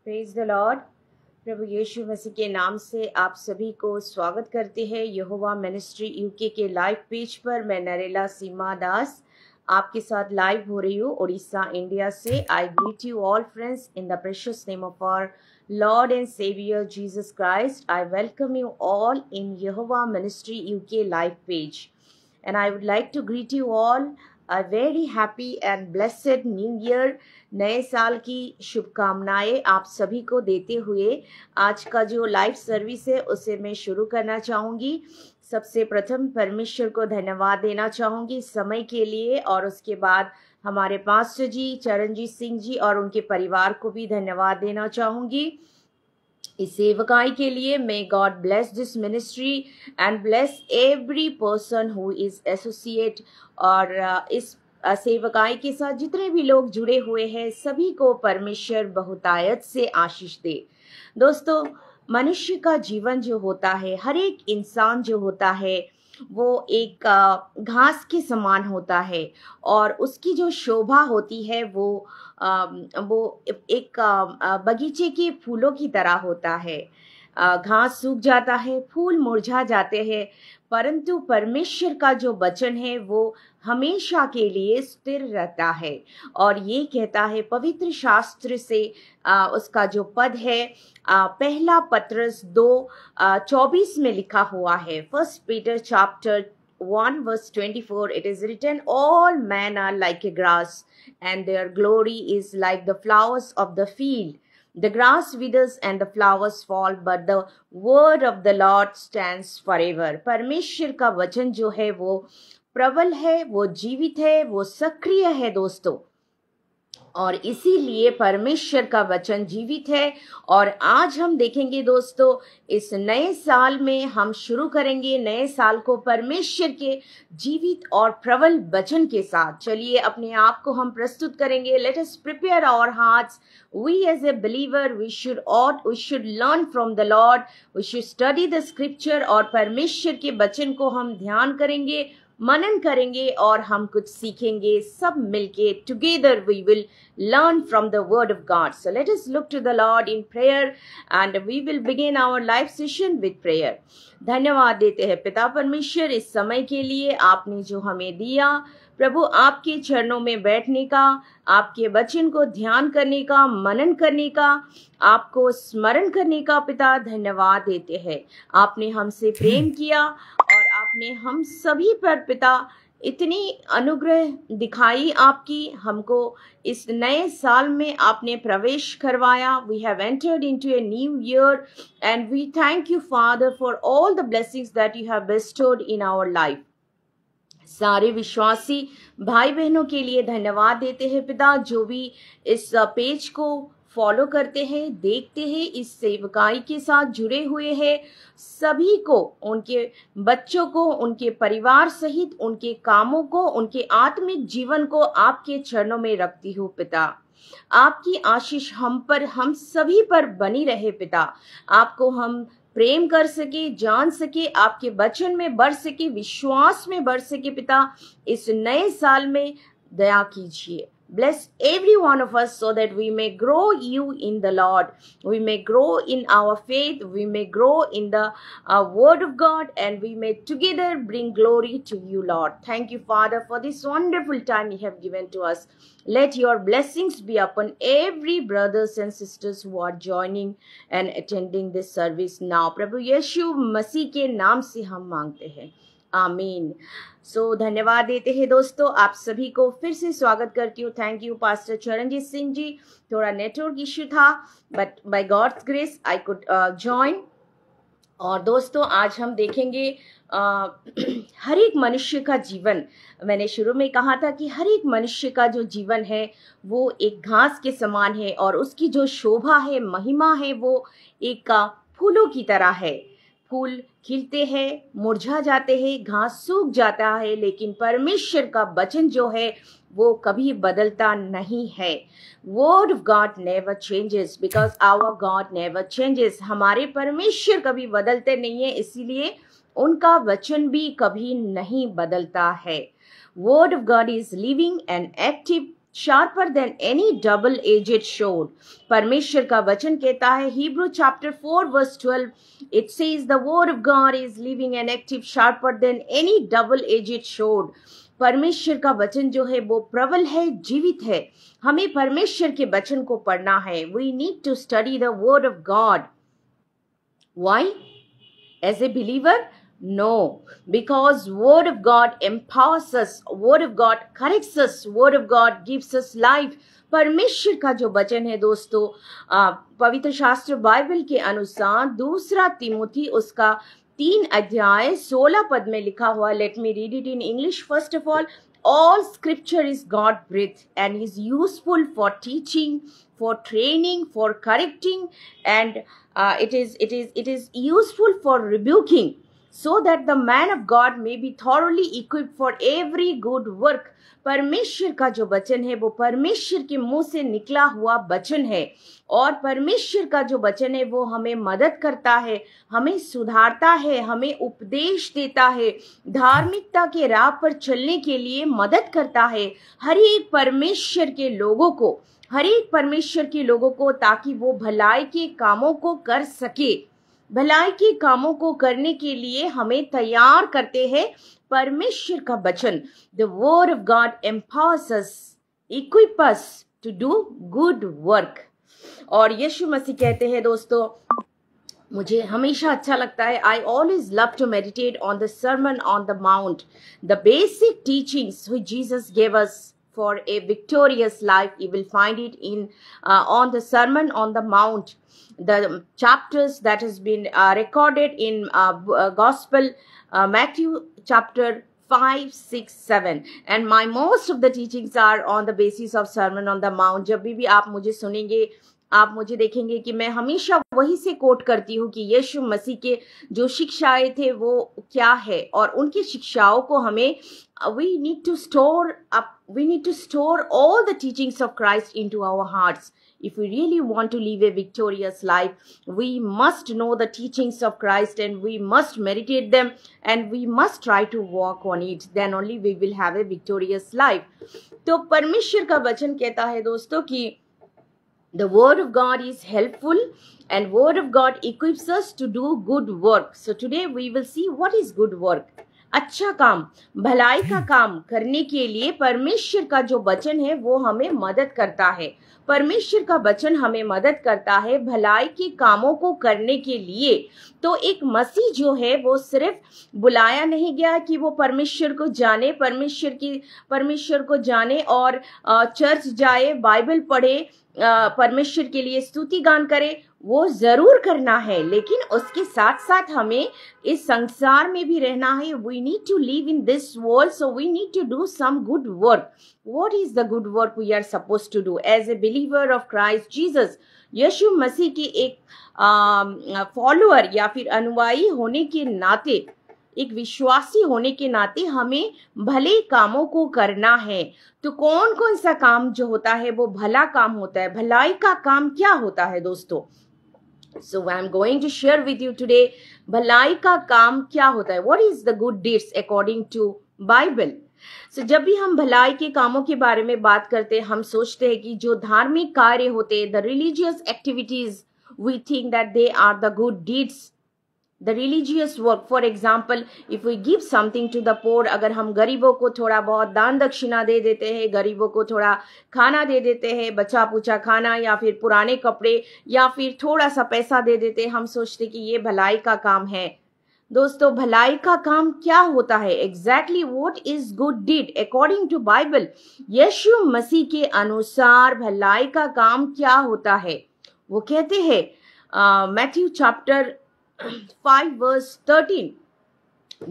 Praise the lord. प्रभु यीशु मसीह के नाम से आप सभी को स्वागत करते हैं यहोवा मिनिस्ट्री यूके के लाइव पेज पर। मैं नरेला सीमा दास आपके साथ लाइव हो रही हूँ उड़ीसा इंडिया से। I greet you all friends in the precious name of our lord and saviour Jesus Christ. I welcome you all in Yehovah Ministry UK live page, and I would like to greet you all a very happy and blessed new year। नए साल की शुभकामनाएं आप सभी को देते हुए आज का जो लाइव सर्विस है उसे मैं शुरू करना चाहूँगी। सबसे प्रथम परमेश्वर को धन्यवाद देना चाहूँगी समय के लिए, और उसके बाद हमारे पास्टर जी चरणजीत सिंह जी और उनके परिवार को भी धन्यवाद देना चाहूँगी इस सेवकाई के लिए। May God bless this ministry and bless every person who is associate. और इस सेवकाई के साथ जितने भी लोग जुड़े हुए हैं सभी को परमेश्वर बहुतायत से आशीष दे। दोस्तों, मनुष्य का जीवन जो होता है, हर एक इंसान जो होता है वो एक घास के समान होता है, और उसकी जो शोभा होती है वो एक बगीचे के फूलों की तरह होता है। घास सूख जाता है, फूल मुरझा जाते हैं, परंतु परमेश्वर का जो वचन है वो हमेशा के लिए स्थिर रहता है। और ये कहता है पवित्र शास्त्र से उसका जो पद है पहला पत्रस 2:24 में लिखा हुआ है। First Peter chapter 1 verse 24, it is written, all men are like a grass and their glory is like the flowers of the field. The grass withers and the flowers fall, but the word of the Lord stands forever. परमेश्वर का वचन जो है वो प्रबल है, वो जीवित है, वो सक्रिय है दोस्तों, और इसीलिए परमेश्वर का वचन जीवित है। और आज हम देखेंगे दोस्तों, इस नए साल में हम शुरू करेंगे नए साल को परमेश्वर के जीवित और प्रबल वचन के साथ। चलिए अपने आप को हम प्रस्तुत करेंगे। Let us prepare our hearts. We as a believer we should learn from the Lord, we should study the scripture. और परमेश्वर के वचन को हम ध्यान करेंगे, मनन करेंगे और हम कुछ सीखेंगे सब मिलके। Together we will learn from the word of God. So let us look to the Lord in prayer and we will begin our live session with prayer. धन्यवाद देते हैं पिता परमेश्वर इस समय के लिए आपने जो हमें दिया। प्रभु, आपके चरणों में बैठने का, आपके वचन को ध्यान करने का, मनन करने का, आपको स्मरण करने का पिता धन्यवाद देते हैं। आपने हमसे प्रेम किया और आपने हम सभी पर पिता इतनी अनुग्रह दिखाई आपकी। हमको इस नए साल में आपने प्रवेश करवाया। We have entered into a new year and we thank you Father for all the blessings that you have bestowed in our life. सारे विश्वासी भाई बहनों के लिए धन्यवाद देते हैं पिता, जो भी इस पेज को फॉलो करते हैं, देखते हैं, इस सेवकाई के साथ जुड़े हुए हैं, सभी को, उनके बच्चों को, उनके परिवार सहित उनके कामों को, उनके आत्मिक जीवन को आपके चरणों में रखती हूँ पिता। आपकी आशीष हम पर, हम सभी पर बनी रहे पिता। आपको हम प्रेम कर सके, जान सके, आपके वचन में बढ़ सके, विश्वास में बढ़ सके पिता। इस नए साल में दया कीजिए। Bless every one of us so that we may grow you in the Lord. We may grow in our faith. We may grow in the word of God, and we may together bring glory to you, Lord. Thank you, Father, for this wonderful time you have given to us. Let your blessings be upon every brothers and sisters who are joining and attending this service now. प्रभु यीशु मसीह के नाम से हम मांगते हैं, आमीन। धन्यवाद देते हैं दोस्तों, आप सभी को फिर से स्वागत करती हूँ। Thank you pastor Charanjeet Singh ji. थोड़ा नेटवर्क इश्यू था, but by God's grace I could join. और दोस्तों, आज हम देखेंगे हर एक मनुष्य का जीवन। मैंने शुरू में कहा था कि हर एक मनुष्य का जो जीवन है वो एक घास के समान है, और उसकी जो शोभा है, महिमा है, वो एक फूलों की तरह है। फूल खिलते हैं, मुरझा जाते हैं, घास सूख जाता है, लेकिन परमेश्वर का वचन जो है वो कभी बदलता नहीं है। Word of God never changes because our God never changes. हमारे परमेश्वर कभी बदलते नहीं है, इसीलिए उनका वचन भी कभी नहीं बदलता है। Word of God is living and active sharper than any double-edged sword. परमेश्वर का वचन कहता है, Hebrew chapter 4 verse 12, it says the word of God is living and active, sharper than any double-edged sword. परमेश्वर का वचन जो है वो प्रबल है, जीवित है. हमें परमेश्वर के वचन को पढ़ना है. We need to study the word of God. Why? As a believer? No, because word of God empowers us, word of God corrects us, word of God gives us life. परमेश्वर का जो वचन है दोस्तों, पवित्र शास्त्र बाइबल के अनुसार 2 तिमोथी उसका 3 अध्याय 16 पद में लिखा हुआ. Let me read it in English. First of all scripture is God breathed and is useful for teaching, for training, for correcting, and it is useful for rebuking, so that the man of God may be thoroughly equipped for every good work. परमेश्वर का जो वचन है वो परमेश्वर के मुंह से निकला हुआ वचन है, और परमेश्वर का जो वचन है वो हमें मदद करता है, हमें सुधारता है, हमें उपदेश देता है, धार्मिकता के राह पर चलने के लिए मदद करता है हर एक परमेश्वर के लोगों को, ताकि वो भलाई के कामों को कर सके. भलाई के कामों को करने के लिए हमें तैयार करते हैं परमेश्वर का वचन. The word of God empowers us, equip us to do good work. और यीशु मसीह कहते हैं दोस्तों, मुझे हमेशा अच्छा लगता है, I always love to meditate on the Sermon on the Mount, the basic teachings which Jesus gave us for a victorious life. You will find it in on the Sermon on the Mount, the chapters that has been recorded in Gospel Matthew chapter 5, 6, 7, and my most of the teachings are on the basis of Sermon on the Mount. जब भी आप मुझे सुनेंगे, आप मुझे देखेंगे कि मैं हमेशा वही से कोट करती हूँ कि यीशु मसीह के जो शिक्षाएं थे वो क्या है, और उनकी शिक्षाओं को हमें we need to store all the teachings of Christ into our hearts. If we really want to live a victorious life, we must know the teachings of Christ, and we must meditate them, and we must try to walk on it. Then only we will have a victorious life. तो परमेश्वर का वचन कहता है दोस्तों कि the word of God is helpful, and word of God equips us to do good work. So today we will see what is good work. अच्छा काम, भलाई का काम करने के लिए परमेश्वर का जो वचन है वो हमें मदद करता है. परमेश्वर का वचन हमें मदद करता है भलाई के कामों को करने के लिए. तो एक मसीह जो है वो सिर्फ बुलाया नहीं गया कि वो परमेश्वर को जाने, परमेश्वर को जाने और चर्च जाए, बाइबल पढ़े, परमेश्वर के लिए स्तुति गान करे. वो जरूर करना है, लेकिन उसके साथ साथ हमें इस संसार में भी रहना है. We need to live in this world, so we need to do some good work. What is the good work we are supposed to do as a believer of Christ Jesus? यीशु मसीह की एक follower या फिर अनुयायी होने के नाते, एक विश्वासी होने के नाते हमें भले कामों को करना है. तो कौन कौन सा काम जो होता है वो भला काम होता है? भलाई का काम क्या होता है दोस्तों? So I am going to share with you today भलाई का काम क्या होता है. What is the good deeds according to Bible? So जब भी हम भलाई के कामों के बारे में बात करते हैं, हम सोचते हैं कि जो धार्मिक कार्य होते हैं, the religious activities, we think that they are the good deeds. The religious work, for example, if we give something to the poor, अगर हम गरीबों को थोड़ा बहुत दान दक्षिणा दे देते हैं, गरीबों को थोड़ा खाना दे देते हैं, बचा पूछा खाना या फिर पुराने कपड़े या फिर थोड़ा सा पैसा दे देते हैं, हम सोचते कि ये भलाई का काम है. दोस्तों, भलाई का काम क्या होता है? Exactly what is good deed according to Bible? यीशु मसीह के अनुसार भलाई का काम क्या होता है? वो कहते हैं Matthew chapter 5 verse 13,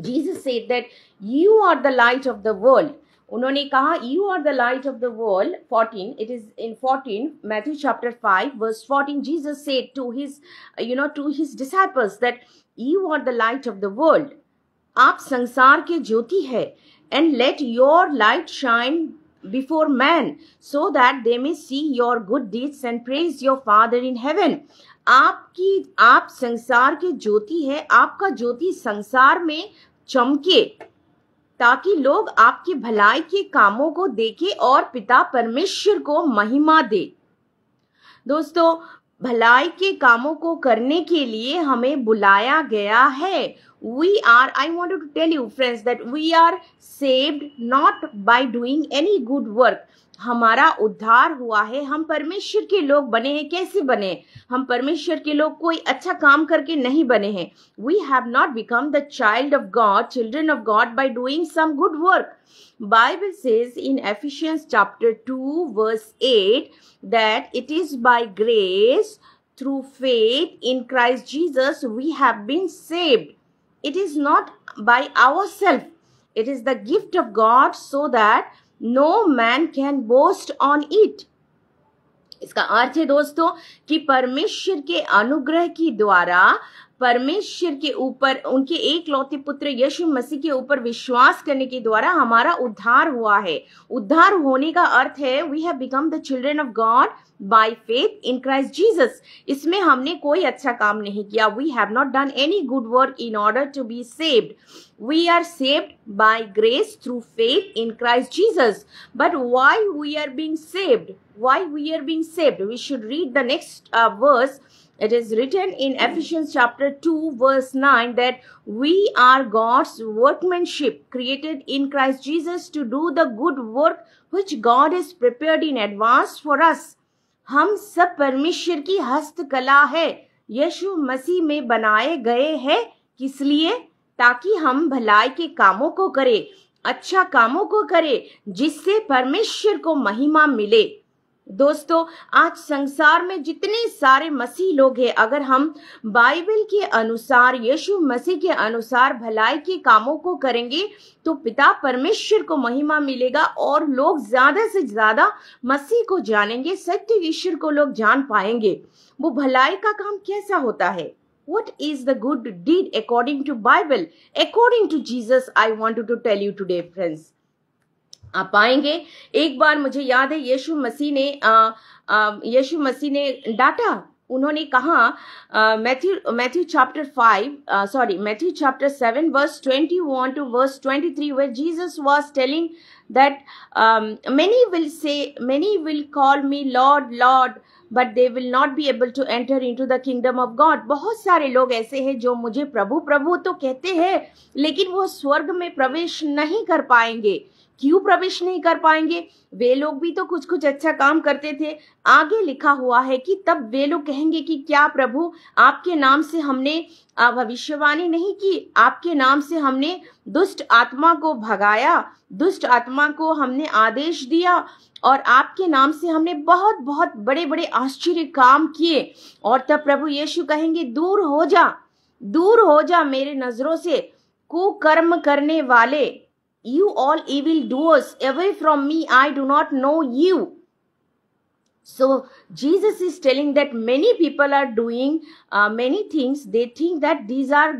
Jesus said that you are the light of the world. उन्होंने कहा you are the light of the world. 14, it is in 14, Matthew chapter 5 verse 14, Jesus said to his disciples that you are the light of the world. आप संसार के ज्योति है. And let your light shine before man, so that they may see your good deeds and praise your Father in heaven. आप संसार के ज्योति है, आपका ज्योति संसार में चमके. ताकि लोग आपकी भलाई के कामों को देखें और पिता परमेश्वर को महिमा दे। दोस्तों, भलाई के कामों को करने के लिए हमें बुलाया गया है। I wanted to tell you friends that we are saved not by doing any good work. हमारा उद्धार हुआ है, हम परमेश्वर के लोग बने हैं। कैसे बने? हम परमेश्वर के लोग कोई अच्छा काम करके नहीं बने हैं। We have not become the child of God, children of God by doing some good work. Bible says in Ephesians chapter 2 verse 8 that it is by grace through faith in Christ Jesus we have been saved. It is not by ourselves. It is the gift of God so that no man can boast on it. इसका अर्थ है दोस्तों कि परमेश्वर के अनुग्रह के द्वारा परमेश्वर के ऊपर, उनके एकलौते पुत्र यीशु मसीह के ऊपर विश्वास करने के द्वारा हमारा उद्धार हुआ है। उद्धार होने का अर्थ है we have become the children of God by faith in Christ Jesus. इसमें हमने कोई अच्छा काम नहीं किया। We have not done any good work in order to be saved. We are saved by grace through faith in Christ Jesus. But why we are being saved? Why we are being saved? We should read the next verse. It is written in Ephesians chapter 2 verse 9 that we are God's workmanship created in Christ Jesus to do the good work which God has prepared in advance for us. हम सब परमेश्वर की हस्तकला है, यीशु मसीह में बनाए गए हैं। किस लिए? ताकि हम भलाई के कामों को करें, अच्छा कामों को करें, जिससे परमेश्वर को महिमा मिले। दोस्तों, आज संसार में जितने सारे मसीह लोग हैं, अगर हम बाइबल के अनुसार, यीशु मसीह के अनुसार भलाई के कामों को करेंगे तो पिता परमेश्वर को महिमा मिलेगा और लोग ज्यादा से ज्यादा मसीह को जानेंगे, सत्य ईश्वर को लोग जान पाएंगे। वो भलाई का काम कैसा होता है? What is the good deed according to Bible? According to Jesus, I wanted to tell you today, friends. आप पाएंगे, एक बार मुझे याद है यीशु मसीह ने डांटा। उन्होंने कहा Matthew chapter 7 verse 21 to verse 23 where Jesus was telling that many will call me Lord, Lord, but they will not be able to enter into the kingdom of God. बहुत सारे लोग ऐसे हैं जो मुझे प्रभु प्रभु तो कहते हैं, लेकिन वो स्वर्ग में प्रवेश नहीं कर पाएंगे। क्यों प्रवेश नहीं कर पाएंगे? वे लोग भी तो कुछ कुछ अच्छा काम करते थे। आगे लिखा हुआ है कि तब वे लोग कहेंगे कि क्या प्रभु, आपके नाम से हमने भविष्यवाणी नहीं की, आपके नाम से हमने दुष्ट आत्मा को भगाया, दुष्ट आत्मा को हमने आदेश दिया, और आपके नाम से हमने बहुत बहुत बड़े बड़े आश्चर्य काम किए। और तब प्रभु यीशु कहेंगे, दूर हो जा मेरे नजरों से, कुकर्म करने वाले, you all evil doers, away from me, I do not know you. So Jesus is telling that many people are doing many things. They think that these are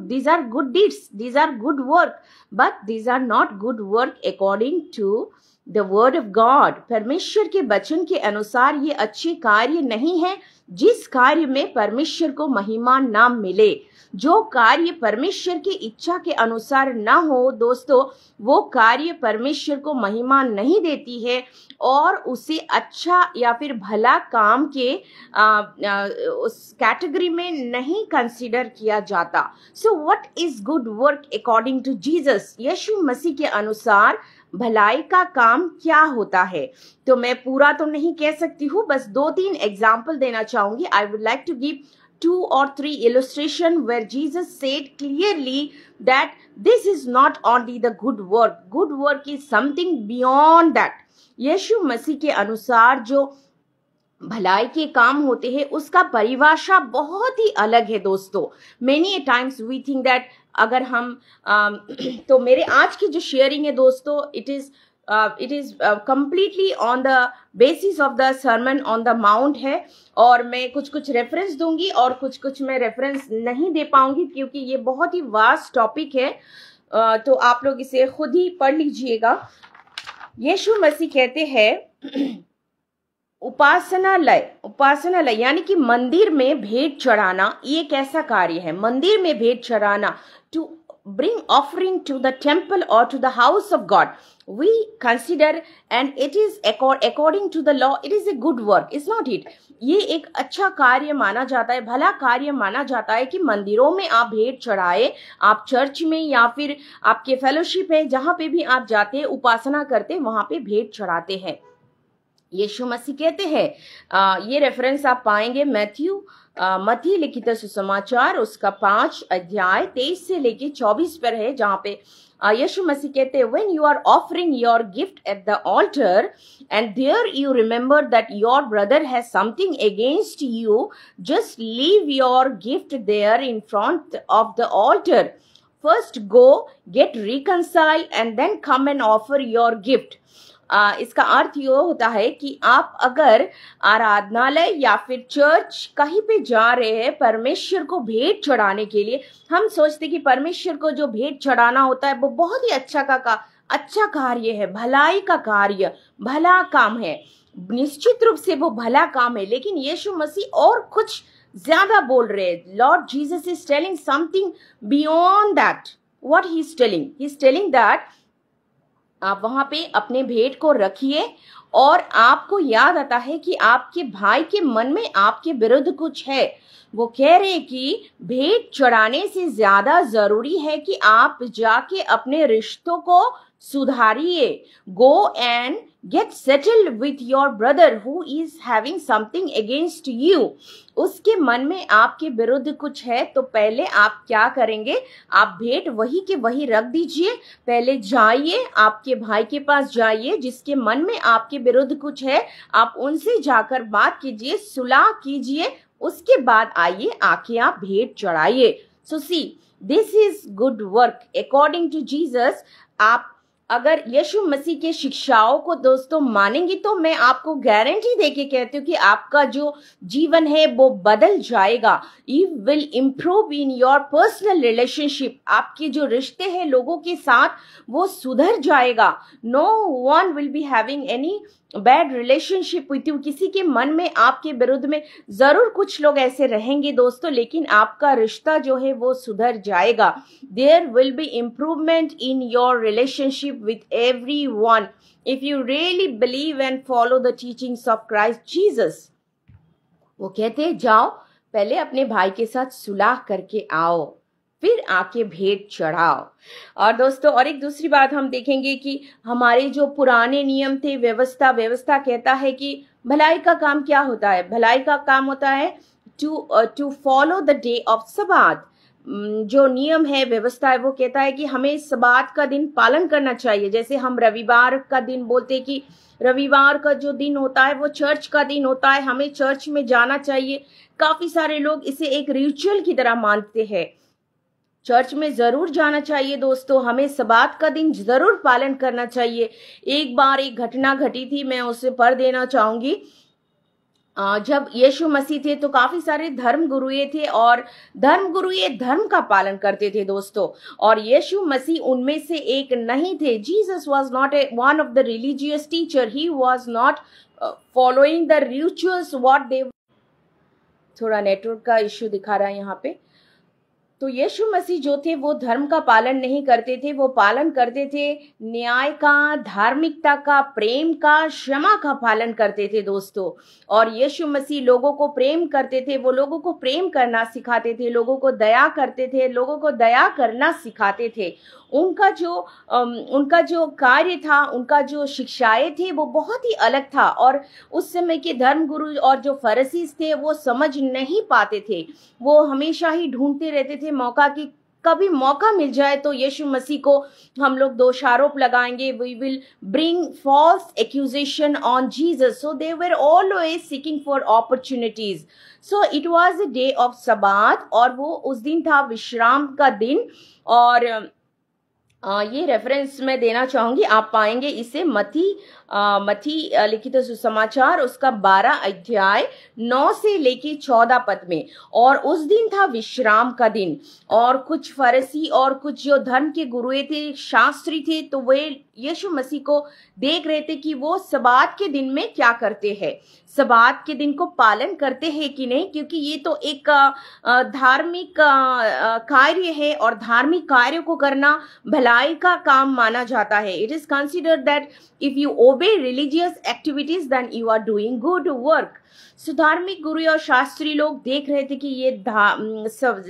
these are good deeds, these are good work, but these are not good work according to the word of God. परमेश्वर के वचन के अनुसार ये अच्छे कार्य नहीं है, जिस कार्य में परमेश्वर को महिमा ना मिले। जो कार्य परमेश्वर की इच्छा के अनुसार ना हो दोस्तों, वो कार्य परमेश्वर को महिमा नहीं देती है और उसे अच्छा या फिर भला काम के उस कैटेगरी में नहीं कंसीडर किया जाता। So what is good work according to Jesus? Yeshu Masih के अनुसार भलाई का काम क्या होता है? तो मैं पूरा तो नहीं कह सकती हूँ, बस 2-3 एग्जाम्पल देना चाहूंगी। I would like to give 2 or 3 illustration where Jesus said clearly that this is not only the good work is something beyond that. यीशु मसीह के अनुसार जो भलाई के काम होते हैं उसका परिभाषा बहुत ही अलग है दोस्तों। Many a times we think that अगर हम तो मेरे आज की जो शेयरिंग है दोस्तों, it is completely on the basis of the sermon on the mount है, और मैं कुछ रेफरेंस दूंगी और कुछ मैं रेफरेंस नहीं दे पाऊंगी क्योंकि ये बहुत ही वास्ट टॉपिक है, तो आप लोग इसे खुद ही पढ़ लीजिएगा। यीशु मसीह कहते हैं उपासनालय यानी कि मंदिर में भेंट चढ़ाना, ये कैसा कार्य है? मंदिर में भेंट चढ़ाना, to bring offering to the temple or to the house of God, we consider, and it is according to the law, it is a good work, is not it? ये एक अच्छा कार्य माना जाता है, भला कार्य माना जाता है कि मंदिरों में आप भेंट चढ़ाए, आप चर्च में या फिर आपके फेलोशिप है, जहां पे भी आप जाते हैं, उपासना करते, वहां पे भेंट चढ़ाते हैं। यीशु मसीह कहते हैं, ये रेफरेंस आप पाएंगे मत्ती लिखित सुसमाचार उसका 5 अध्याय 23 से लेके 24 पर है, जहां पे यीशु मसीह कहते हैं, when you are offering your gift at the altar and there you remember that your brother has something against you, just leave your gift there in front of the altar. First go get reconciled and then come and offer your gift. इसका अर्थ ये होता है कि आप अगर आराधनालय या फिर चर्च कहीं पे जा रहे हैं परमेश्वर को भेंट चढ़ाने के लिए, हम सोचते कि परमेश्वर को जो भेंट चढ़ाना होता है वो बहुत ही अच्छा कार्य है, भलाई का कार्य, भला काम है, निश्चित रूप से वो भला काम है। लेकिन यीशु मसीह और कुछ ज्यादा बोल रहे हैं। Lord Jesus is telling something beyond that. What he is telling? He is telling that आप वहां पे अपने भेंट को रखिए और आपको याद आता है कि आपके भाई के मन में आपके विरुद्ध कुछ है। वो कह रहे हैं कि भेंट चढ़ाने से ज्यादा जरूरी है कि आप जाके अपने रिश्तों को सुधारिए। Go and get settled with your brother who is having something against you. उसके मन में आपके विरुद्ध कुछ है, तो पहले आप क्या करेंगे? आप भेंट वही के वही रख दीजिए। पहले जाइए, आपके भाई के पास जाइए जिसके मन में आपके विरुद्ध कुछ है, आप उनसे जाकर बात कीजिए, सुलह कीजिए, उसके बाद आइए, आके आप भेंट चढ़ाइए। So see, this is good work according to Jesus. आप अगर यीशु मसीह के शिक्षाओं को दोस्तों मानेंगे तो मैं आपको गारंटी देके कहती हूँ कि आपका जो जीवन है वो बदल जाएगा। You will improve in your personal relationship. आपके जो रिश्ते हैं लोगों के साथ वो सुधर जाएगा। No one will be having any bad relationship with you. किसी के मन में आपके विरुद्ध में जरूर कुछ लोग ऐसे रहेंगे दोस्तों, लेकिन आपका रिश्ता जो है वो सुधर जाएगा। There will be improvement in your relationship with everyone if you really believe and follow the teachings of Christ Jesus. वो कहते हैं जाओ, पहले अपने भाई के साथ सुलह करके आओ, फिर आके भेंट चढ़ाओ। और दोस्तों और एक दूसरी बात हम देखेंगे कि हमारे जो पुराने नियम थे, व्यवस्था कहता है कि भलाई का काम क्या होता है? भलाई का काम होता है to follow the day of Sabbath. जो नियम है, व्यवस्था है, वो कहता है कि हमें सबात का दिन पालन करना चाहिए। जैसे हम रविवार का दिन बोलते कि रविवार का जो दिन होता है वो चर्च का दिन होता है, हमें चर्च में जाना चाहिए। काफी सारे लोग इसे एक रिचुअल की तरह मानते हैं। चर्च में जरूर जाना चाहिए दोस्तों, हमें सबात का दिन जरूर पालन करना चाहिए। एक बार एक घटना घटी थी, मैं उसे पढ़ देना चाहूंगी। जब यीशु मसीह थे तो काफी सारे धर्म गुरुए थे और धर्म गुरुए धर्म का पालन करते थे दोस्तों, और यीशु मसीह उनमें से एक नहीं थे। Jesus was not a one of the religious teacher, he was not following the rituals what they. थोड़ा नेटवर्क का इश्यू दिखा रहा है यहाँ पे। तो यीशु मसीह जो थे वो धर्म का पालन नहीं करते थे, वो पालन करते थे न्याय का, धार्मिकता का, प्रेम का, क्षमा का पालन करते थे दोस्तों। और यीशु मसीह लोगों को प्रेम करते थे, वो लोगों को प्रेम करना सिखाते थे, लोगों को दया करते थे, लोगों को दया करना सिखाते थे। उनका जो कार्य था, उनका जो शिक्षाएं थी वो बहुत ही अलग था, और उस समय के धर्मगुरु और जो फरीसी थे वो समझ नहीं पाते थे। वो हमेशा ही ढूंढते रहते थे मौका कि कभी मौका मिल जाए तो यीशु मसीह को हम लोग दोषारोप लगाएंगे, we will bring false accusation on Jesus. So they were always seeking for opportunities. So it was a day of Sabbath, और वो उस दिन था विश्राम का दिन। और ये रेफरेंस मैं देना चाहूंगी, आप पाएंगे इसे मत्ती लिखित सुसमाचार उसका 12 अध्याय 9 से लेके 14 पद में। और उस दिन था विश्राम का दिन, और कुछ फरीसी और कुछ जो धर्म के गुरुए थे, शास्त्री थे, तो वे यीशु मसीह को देख रहे थे कि वो सबात के दिन में क्या करते हैं, सबात के दिन को पालन करते हैं कि नहीं, क्योंकि ये तो एक धार्मिक कार्य है और धार्मिक कार्य को करना भलाई का काम माना जाता है। It is considered that if you obey religious activities then you are doing good work. So धार्मिक गुरु और शास्त्री लोग देख रहे थे कि ये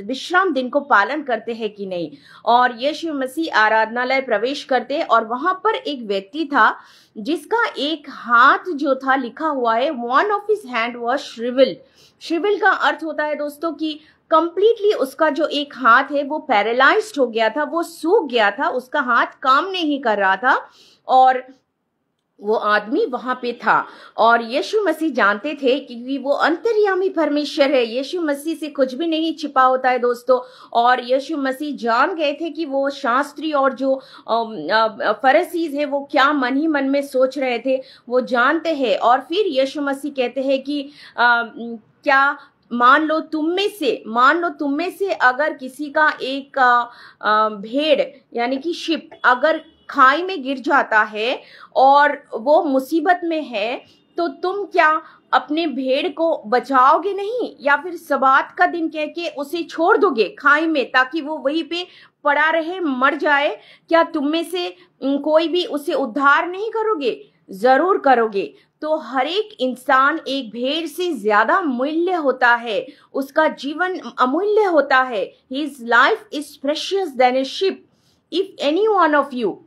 विश्राम दिन को पालन करते हैं कि नहीं, और यीशु मसीह आराधनालय प्रवेश करते और वहां पर एक व्यक्ति था जिसका एक हाथ जो था लिखा हुआ है, one of his hand was shrivel. Shrivel का अर्थ होता है दोस्तों कि कंप्लीटली उसका जो एक हाथ है वो पैरालाइज्ड हो गया था, वो सूख गया था, उसका हाथ काम नहीं कर रहा था और वो आदमी वहां पे था। और यीशु मसीह जानते थे कि वो अंतर्यामी परमेश्वर है, यीशु मसीह से कुछ भी नहीं छिपा होता है दोस्तों। और यीशु मसीह जान गए थे कि वो शास्त्री और जो फरीसीज है वो क्या मन ही मन में सोच रहे थे, वो जानते हैं। और फिर यीशु मसीह कहते हैं कि क्या मान लो तुम में से अगर किसी का एक भेड़ यानी कि शिप अगर खाई में गिर जाता है और वो मुसीबत में है, तो तुम क्या अपने भेड़ को बचाओगे नहीं, या फिर सबात का दिन कह के उसे छोड़ दोगे खाई में ताकि वो वहीं पे पड़ा रहे, मर जाए? क्या तुम में से कोई भी उसे उद्धार नहीं करोगे? जरूर करोगे। तो हर एक इंसान एक भेड़ से ज्यादा मूल्य होता है, उसका जीवन अमूल्य होता है। His life is precious than a ship if any one of you,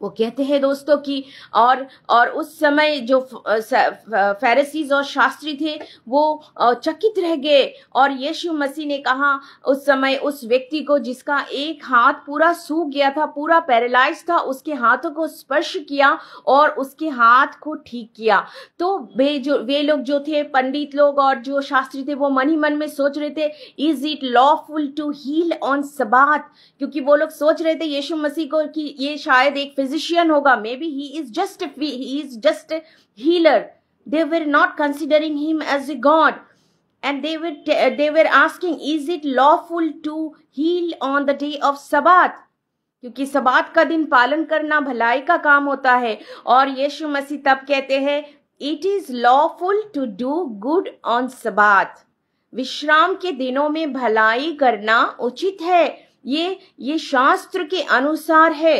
वो कहते हैं दोस्तों कि और उस समय जो फरीसीज और शास्त्री थे वो चकित रह गए। और यीशु मसीह ने कहा उस समय उस व्यक्ति को जिसका एक हाथ पूरा सूख गया था, पूरा पैरालाइज था, उसके हाथों को स्पर्श किया और उसके हाथ को ठीक किया। तो वे लोग जो थे, पंडित लोग और जो शास्त्री थे, वो मन ही मन में सोच रहे थे, is it lawful to heal on Sabbath? क्योंकि वो लोग सोच रहे थे यीशु मसीह को कि ये शायद एक फिजिशियन होगा, may be he is just a healer. They were not considering him as a god, and they were asking, is it lawful to heal on the day of Sabbath? क्योंकि सबात का दिन पालन करना भलाई का काम होता है। और यीशु मसीह तब कहते हैं, it is lawful to do good on Sabbath. विश्राम के दिनों में भलाई करना उचित है, ये शास्त्र के अनुसार है।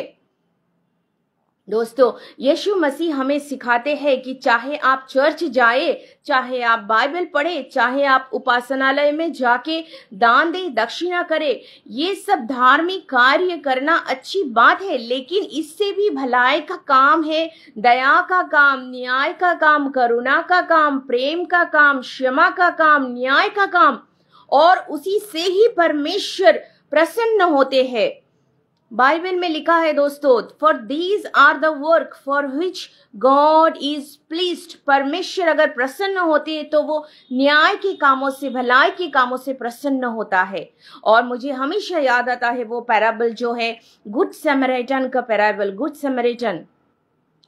दोस्तों, यीशु मसीह हमें सिखाते हैं कि चाहे आप चर्च जाए, चाहे आप बाइबल पढ़े, चाहे आप उपासनालय में जाके दान दे, दक्षिणा करे, ये सब धार्मिक कार्य करना अच्छी बात है, लेकिन इससे भी भलाई का काम है, दया का काम, न्याय का काम, करुणा का काम, प्रेम का काम, क्षमा का काम, न्याय का काम, और उसी से ही परमेश्वर प्रसन्न होते हैं। बाइबल में लिखा है दोस्तों, for these are the work for which God is pleased. परमेश्वर अगर प्रसन्न होते हैं तो वो न्याय के कामों से, भलाई के कामों से प्रसन्न होता है। और मुझे हमेशा याद आता है वो पैराबल जो है गुड समैरिटन का पैराबल। गुड समैरिटन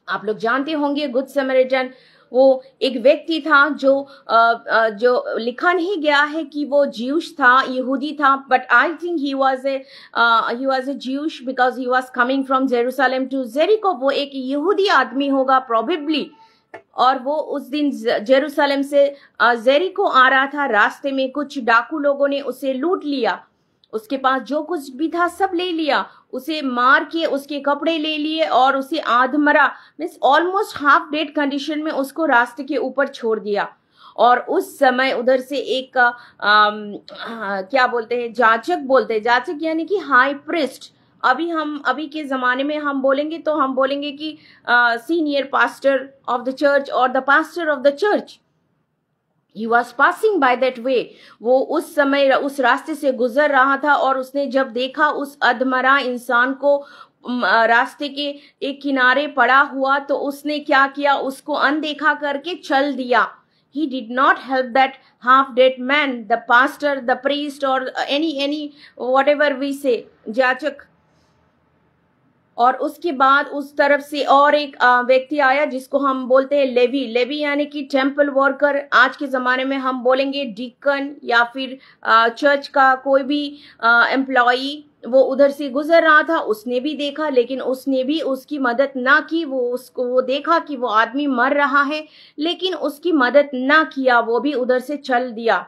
आप लोग जानते होंगे। गुड समैरिटन वो एक व्यक्ति था जो लिखा नहीं गया है कि वो ज्यूश था, यहूदी था, but I think he was a Jewish because he was coming from Jerusalem to Jericho. वो एक यहूदी आदमी होगा प्रोबेबली, और वो उस दिन जेरूसलम से जेरिको आ रहा था। रास्ते में कुछ डाकू लोगों ने उसे लूट लिया, उसके पास जो कुछ भी था सब ले लिया, उसे मार के उसके कपड़े ले लिए और उसे आधमरा means almost half dead condition में उसको रास्ते के ऊपर छोड़ दिया। और उस समय उधर से एक क्या बोलते हैं, जाचक यानी कि हाई प्रिस्ट। अभी के जमाने में हम बोलेंगे तो हम बोलेंगे कि senior pastor of the church और the pastor of the church. He was passing by that way. वो उस समय उस रास्ते से गुजर रहा था और उसने जब देखा उस अधमरा इंसान को रास्ते के एक किनारे पड़ा हुआ, तो उसने क्या किया, उसको अनदेखा करके चल दिया। He did not help that half dead man, the pastor, the priest or any whatever we say, जाचक। और उसके बाद उस तरफ से और एक व्यक्ति आया जिसको हम बोलते हैं लेवी यानी कि टेम्पल वर्कर। आज के ज़माने में हम बोलेंगे डिकन या फिर चर्च का कोई भी एम्प्लॉई, वो उधर से गुजर रहा था, उसने भी देखा, लेकिन उसने भी उसकी मदद ना की। वो देखा कि वो आदमी मर रहा है, लेकिन उसकी मदद ना किया, वो भी उधर से चल दिया।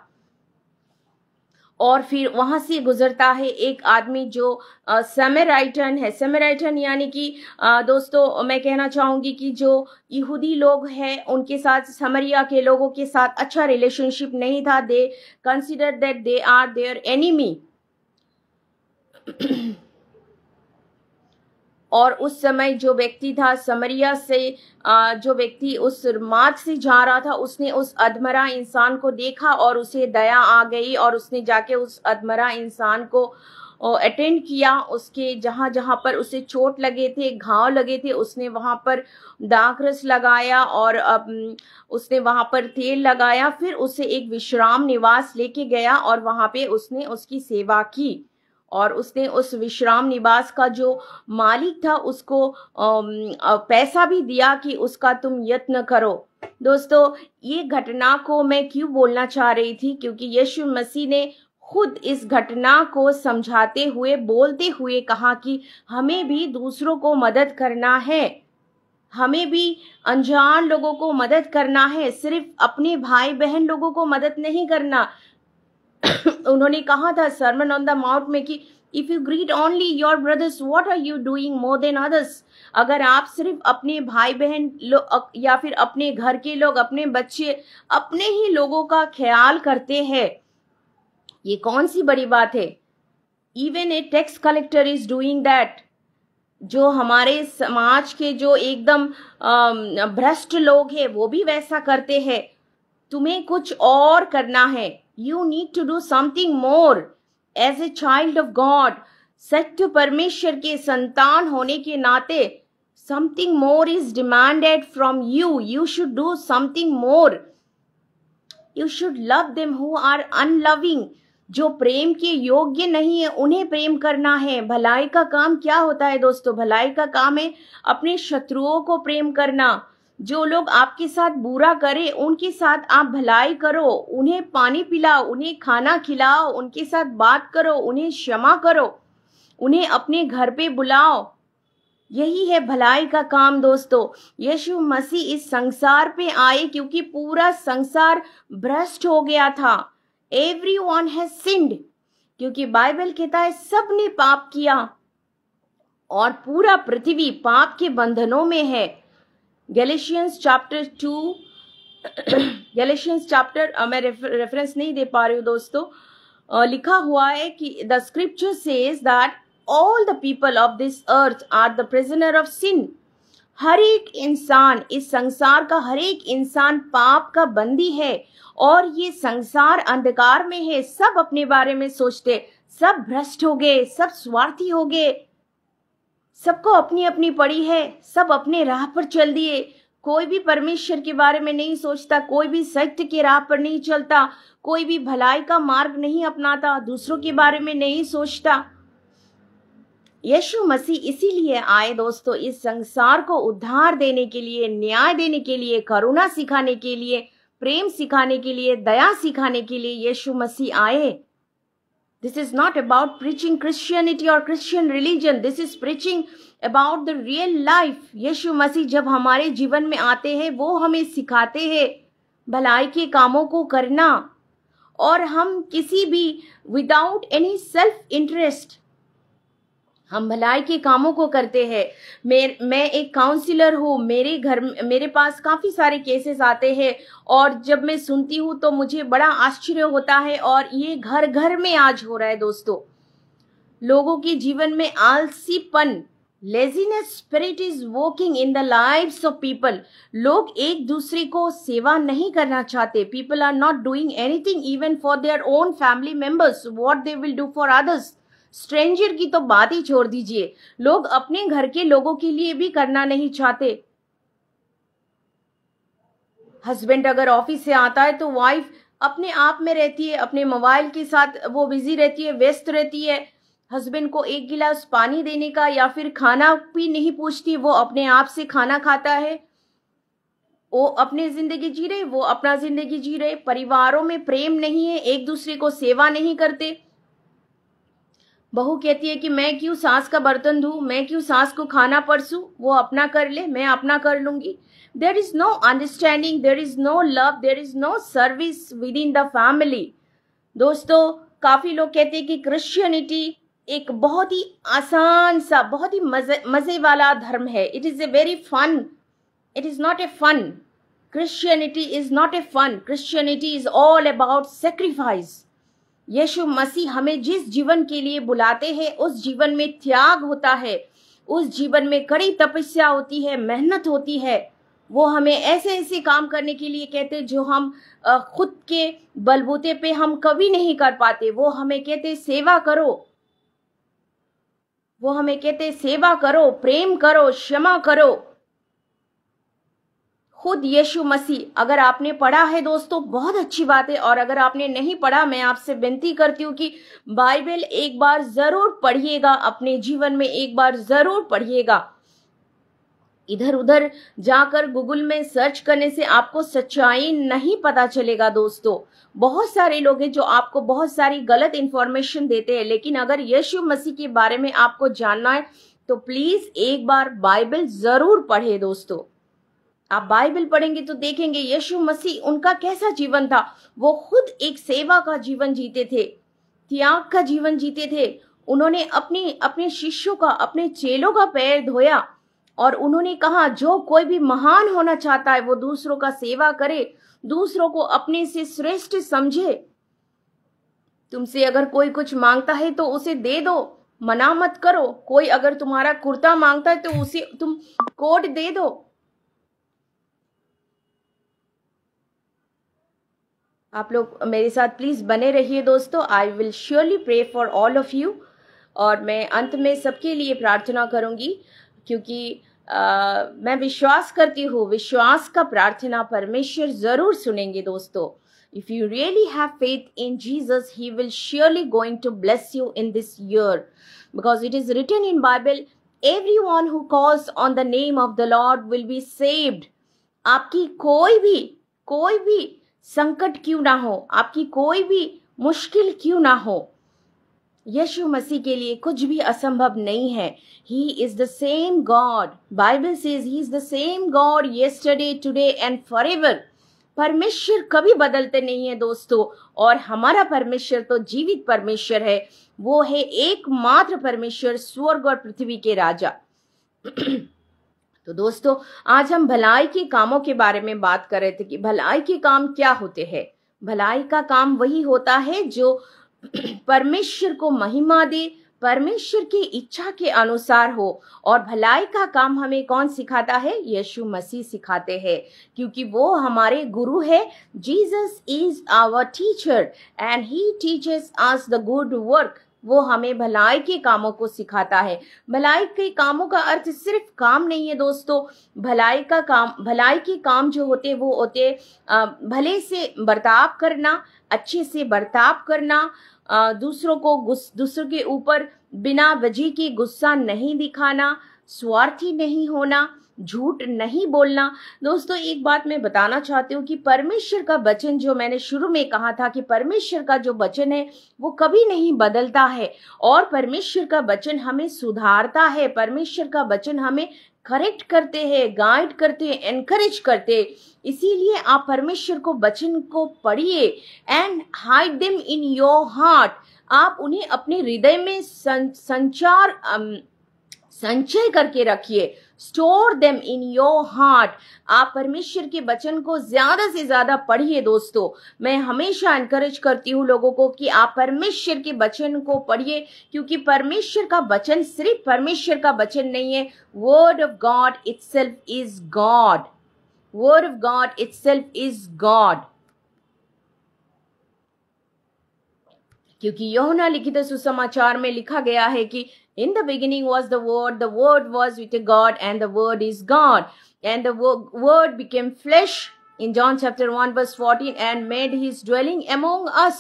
और फिर वहां से गुजरता है एक आदमी जो समराइटन है। समराइटन यानी कि दोस्तों मैं कहना चाहूंगी कि जो यहूदी लोग हैं उनके साथ, समरिया के लोगों के साथ अच्छा रिलेशनशिप नहीं था। They consider that they are their enemy. और उस समय जो व्यक्ति था समरिया से, जो व्यक्ति उस मार्ग से जा रहा था, उसने उस अधमरा इंसान को देखा और उसे दया आ गई और उसने जाके उस अधमरा इंसान को अटेंड किया। उसके जहां जहां पर उसे चोट लगे थे, घाव लगे थे, उसने वहां पर दाखरस लगाया और उसने वहां पर तेल लगाया। फिर उसे एक विश्राम निवास लेके गया और वहां पे उसने उसकी सेवा की। और उसने उस विश्राम निवास का जो मालिक था उसको पैसा भी दिया कि उसका तुम यत्न करो। दोस्तों ये घटना को मैं क्यों बोलना चाह रही थी, क्योंकि यीशु मसीह ने खुद इस घटना को समझाते हुए, बोलते हुए कहा कि हमें भी दूसरों को मदद करना है, हमें भी अनजान लोगों को मदद करना है, सिर्फ अपने भाई बहन लोगों को मदद नहीं करना। उन्होंने कहा था सरमन ऑन द माउंट में कि if you greet only your brothers what are you doing more than others. अगर आप सिर्फ अपने भाई बहन या फिर अपने घर के लोग, अपने बच्चे, अपने ही लोगों का ख्याल करते हैं, ये कौन सी बड़ी बात है। Even a tax collector is doing that. जो हमारे समाज के जो एकदम भ्रष्ट लोग हैं वो भी वैसा करते हैं। तुम्हें कुछ और करना है। You need to do something more as a child of God. सत्य परमेश्वर के संतान होने के नाते something more is demanded from you. You should do something more. You should love them who are unloving. जो प्रेम के योग्य नहीं है उन्हें प्रेम करना है। भलाई का काम क्या होता है दोस्तों? भलाई का काम है अपने शत्रुओं को प्रेम करना। जो लोग आपके साथ बुरा करें उनके साथ आप भलाई करो, उन्हें पानी पिलाओ, उन्हें खाना खिलाओ, उनके साथ बात करो, उन्हें क्षमा करो, उन्हें अपने घर पे बुलाओ। यही है भलाई का काम दोस्तों। यीशु मसीह इस संसार पे आए क्योंकि पूरा संसार भ्रष्ट हो गया था। एवरीवन हैज सिन्ड, क्योंकि बाइबल कहता है सबने पाप किया और पूरा पृथ्वी पाप के बंधनों में है। गैलेशियंस चैप्टर 2, गैलेशियंस चैप्टर, मैं रेफरेंस नहीं दे पा रही हूँ दोस्तों, लिखा हुआ है कि the scripture says that all the people of this earth are the prisoner of sin। हर एक इंसान, इस संसार का हर एक इंसान पाप का बंदी है और ये संसार अंधकार में है। सब अपने बारे में सोचते, सब भ्रष्ट हो गए, सब स्वार्थी हो गए, सबको अपनी अपनी पड़ी है, सब अपने राह पर चल दिए। कोई भी परमेश्वर के बारे में नहीं सोचता, कोई भी सत्य के राह पर नहीं चलता, कोई भी भलाई का मार्ग नहीं अपनाता, दूसरों के बारे में नहीं सोचता। यीशु मसीह इसीलिए आए दोस्तों, इस संसार को उद्धार देने के लिए, न्याय देने के लिए, करुणा सिखाने के लिए, प्रेम सिखाने के लिए, दया सिखाने के लिए यीशु मसीह आए। This is not about preaching Christianity और Christian religion, this is preaching about the real life. Yeshu Masih जब हमारे जीवन में आते हैं वो हमें सिखाते हैं भलाई के कामों को करना, और हम किसी भी विदाउट एनी सेल्फ इंटरेस्ट हम भलाई के कामों को करते हैं। मैं एक काउंसलर हूँ, मेरे पास काफी सारे केसेस आते हैं और जब मैं सुनती हूँ तो मुझे बड़ा आश्चर्य होता है। और ये घर घर में आज हो रहा है दोस्तों। लोगों के जीवन में आलसीपन, laziness spirit is working in the lives of people. लोग एक दूसरे को सेवा नहीं करना चाहते। People are not doing anything even for their own family members what they will do for others. Stranger की तो बात ही छोड़ दीजिए, लोग अपने घर के लोगों के लिए भी करना नहीं चाहते। हस्बैंड अगर ऑफिस से आता है तो वाइफ अपने आप में रहती है, अपने मोबाइल के साथ वो बिजी रहती है, व्यस्त रहती है। हस्बैंड को एक गिलास पानी देने का या फिर खाना भी नहीं पूछती, वो अपने आप से खाना खाता है। वो अपनी जिंदगी जी रहे, वो अपना जिंदगी जी रहे। परिवारों में प्रेम नहीं है, एक दूसरे को सेवा नहीं करते। बहू कहती है कि मैं क्यों सास का बर्तन धूं, मैं क्यों सास को खाना परसूं, वो अपना कर ले, मैं अपना कर लूंगी. There is no understanding, there is no love, there is no service within the family. दोस्तों, काफी लोग कहते हैं कि क्रिश्चियनिटी एक बहुत ही आसान सा, बहुत ही मजे वाला धर्म है. It is a very fun. It is not a fun. Christianity is not a fun. Christianity is all about sacrifice. Yeshu मसीह हमें जिस जीवन के लिए बुलाते हैं उस जीवन में त्याग होता है, उस जीवन में कड़ी तपस्या होती है, मेहनत होती है. वो हमें ऐसे ऐसे काम करने के लिए कहते जो हम खुद के बलबूते पे हम कभी नहीं कर पाते. वो हमें कहते सेवा करो, वो हमें कहते सेवा करो, प्रेम करो, क्षमा करो. खुद यीशु मसीह, अगर आपने पढ़ा है दोस्तों बहुत अच्छी बात है, और अगर आपने नहीं पढ़ा मैं आपसे विनती करती हूँ कि बाइबल एक बार जरूर पढ़िएगा, अपने जीवन में एक बार जरूर पढ़िएगा. इधर उधर जाकर गूगल में सर्च करने से आपको सच्चाई नहीं पता चलेगा दोस्तों. बहुत सारे लोग हैं जो आपको बहुत सारी गलत इंफॉर्मेशन देते हैं, लेकिन अगर यीशु मसीह के बारे में आपको जानना है तो प्लीज एक बार बाइबल जरूर पढ़े दोस्तों. आप बाइबल पढ़ेंगे तो देखेंगे यीशु मसीह उनका कैसा जीवन था. वो खुद एक सेवा का जीवन जीते थे, त्याग का जीवन जीते थे. उन्होंने अपने शिष्यों का, अपने चेलों का पैर धोया और उन्होंने कहा जो कोई भी महान होना चाहता है वो दूसरों का सेवा करे, दूसरों को अपने से श्रेष्ठ समझे. तुमसे अगर कोई कुछ मांगता है तो उसे दे दो, मना मत करो. कोई अगर तुम्हारा कुर्ता मांगता है तो उसे तुम कोट दे दो. आप लोग मेरे साथ प्लीज बने रहिए दोस्तों. I will surely pray for all of you. और मैं अंत में सबके लिए प्रार्थना करूंगी, क्योंकि मैं विश्वास करती हूँ विश्वास का प्रार्थना परमेश्वर जरूर सुनेंगे दोस्तों. If you really have faith in Jesus, he will surely going to bless you in this year, because it is written in Bible, everyone who calls on the name of the Lord will be saved. आपकी कोई भी संकट क्यों ना हो, आपकी कोई भी मुश्किल क्यों ना हो, यीशु मसीह के लिए कुछ भी असंभव नहीं है. He is the same God. Bible says he is the same God yesterday, today and forever. परमेश्वर कभी बदलते नहीं है दोस्तों. और हमारा परमेश्वर तो जीवित परमेश्वर है. वो है एकमात्र परमेश्वर, स्वर्ग और पृथ्वी के राजा. तो दोस्तों, आज हम भलाई के कामों के बारे में बात कर रहे थे कि भलाई के काम क्या होते हैं. भलाई का काम वही होता है जो परमेश्वर को महिमा दे, परमेश्वर की इच्छा के अनुसार हो. और भलाई का काम हमें कौन सिखाता है? यीशु मसीह सिखाते हैं, क्योंकि वो हमारे गुरु है. Jesus is our teacher and he teaches us the good work. वो हमें भलाई के कामों को सिखाता है. भलाई के कामों का अर्थ सिर्फ काम नहीं है दोस्तों. भलाई के काम जो होते वो होते भले से बर्ताव करना, अच्छे से बर्ताव करना, दूसरों के ऊपर बिना वजह के गुस्सा नहीं दिखाना, स्वार्थी नहीं होना, झूठ नहीं बोलना. दोस्तों, एक बात मैं बताना चाहती हूँ कि परमेश्वर का वचन, जो मैंने शुरू में कहा था कि परमेश्वर का जो वचन है वो कभी नहीं बदलता है. और परमेश्वर का वचन हमें सुधारता है. परमेश्वर का वचन हमें करेक्ट करते हैं, गाइड करते हैं, एनकरेज करते हैं. इसीलिए आप परमेश्वर को वचन को पढ़िए and hide them in your heart. आप उन्हें अपने हृदय में संचय करके रखिए. Store them in your heart. आप परमेश्वर के वचन को ज्यादा से ज्यादा पढ़िए दोस्तों. मैं हमेशा एनकरेज करती हूँ लोगों को कि आप परमेश्वर के वचन को पढ़िए, क्योंकि परमेश्वर का वचन सिर्फ परमेश्वर का वचन नहीं है. Word of God itself is God. Word of God itself is God. क्योंकि यूहन्ना लिखित सुसमाचार में लिखा गया है कि in the beginning was the word was with God, and the word is God, and the word became flesh in John chapter 1 verse 14 and made his dwelling among us.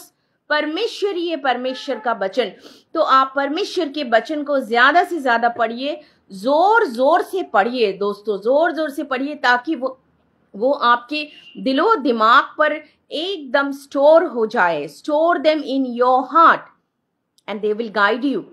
परमेश्वर, ये परमेश्वर का वचन. तो आप परमेश्वर के वचन को ज्यादा से ज्यादा पढ़िए, जोर जोर से पढ़िए दोस्तों, जोर जोर से पढ़िए, ताकि वो आपके दिलो दिमाग पर एकदम स्टोर हो जाए. Store them in your heart and they will guide you.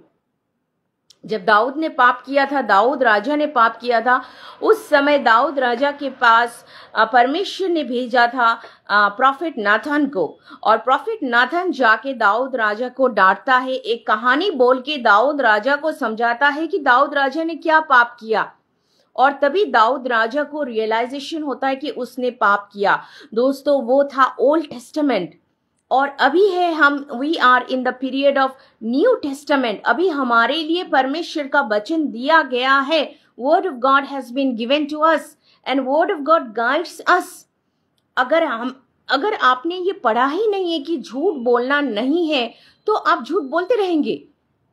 जब दाऊद ने पाप किया था, दाऊद राजा ने पाप किया था, उस समय दाऊद राजा के पास परमेश्वर ने भेजा था प्रॉफिट नाथन को, और प्रॉफिट नाथन जाके दाऊद राजा को डांटता है, एक कहानी बोल के दाऊद राजा को समझाता है कि दाऊद राजा ने क्या पाप किया, और तभी दाऊद राजा को रियलाइजेशन होता है कि उसने पाप किया। दोस्तों, वो था ओल्ड टेस्टामेंट, और अभी है हम we are in the period of New Testament. अभी हमारे लिए परमेश्वर का वचन दिया गया है। Word of God has been given to us and word of God guides us. अगर आपने ये पढ़ा ही नहीं है कि झूठ बोलना नहीं है, तो आप झूठ बोलते रहेंगे।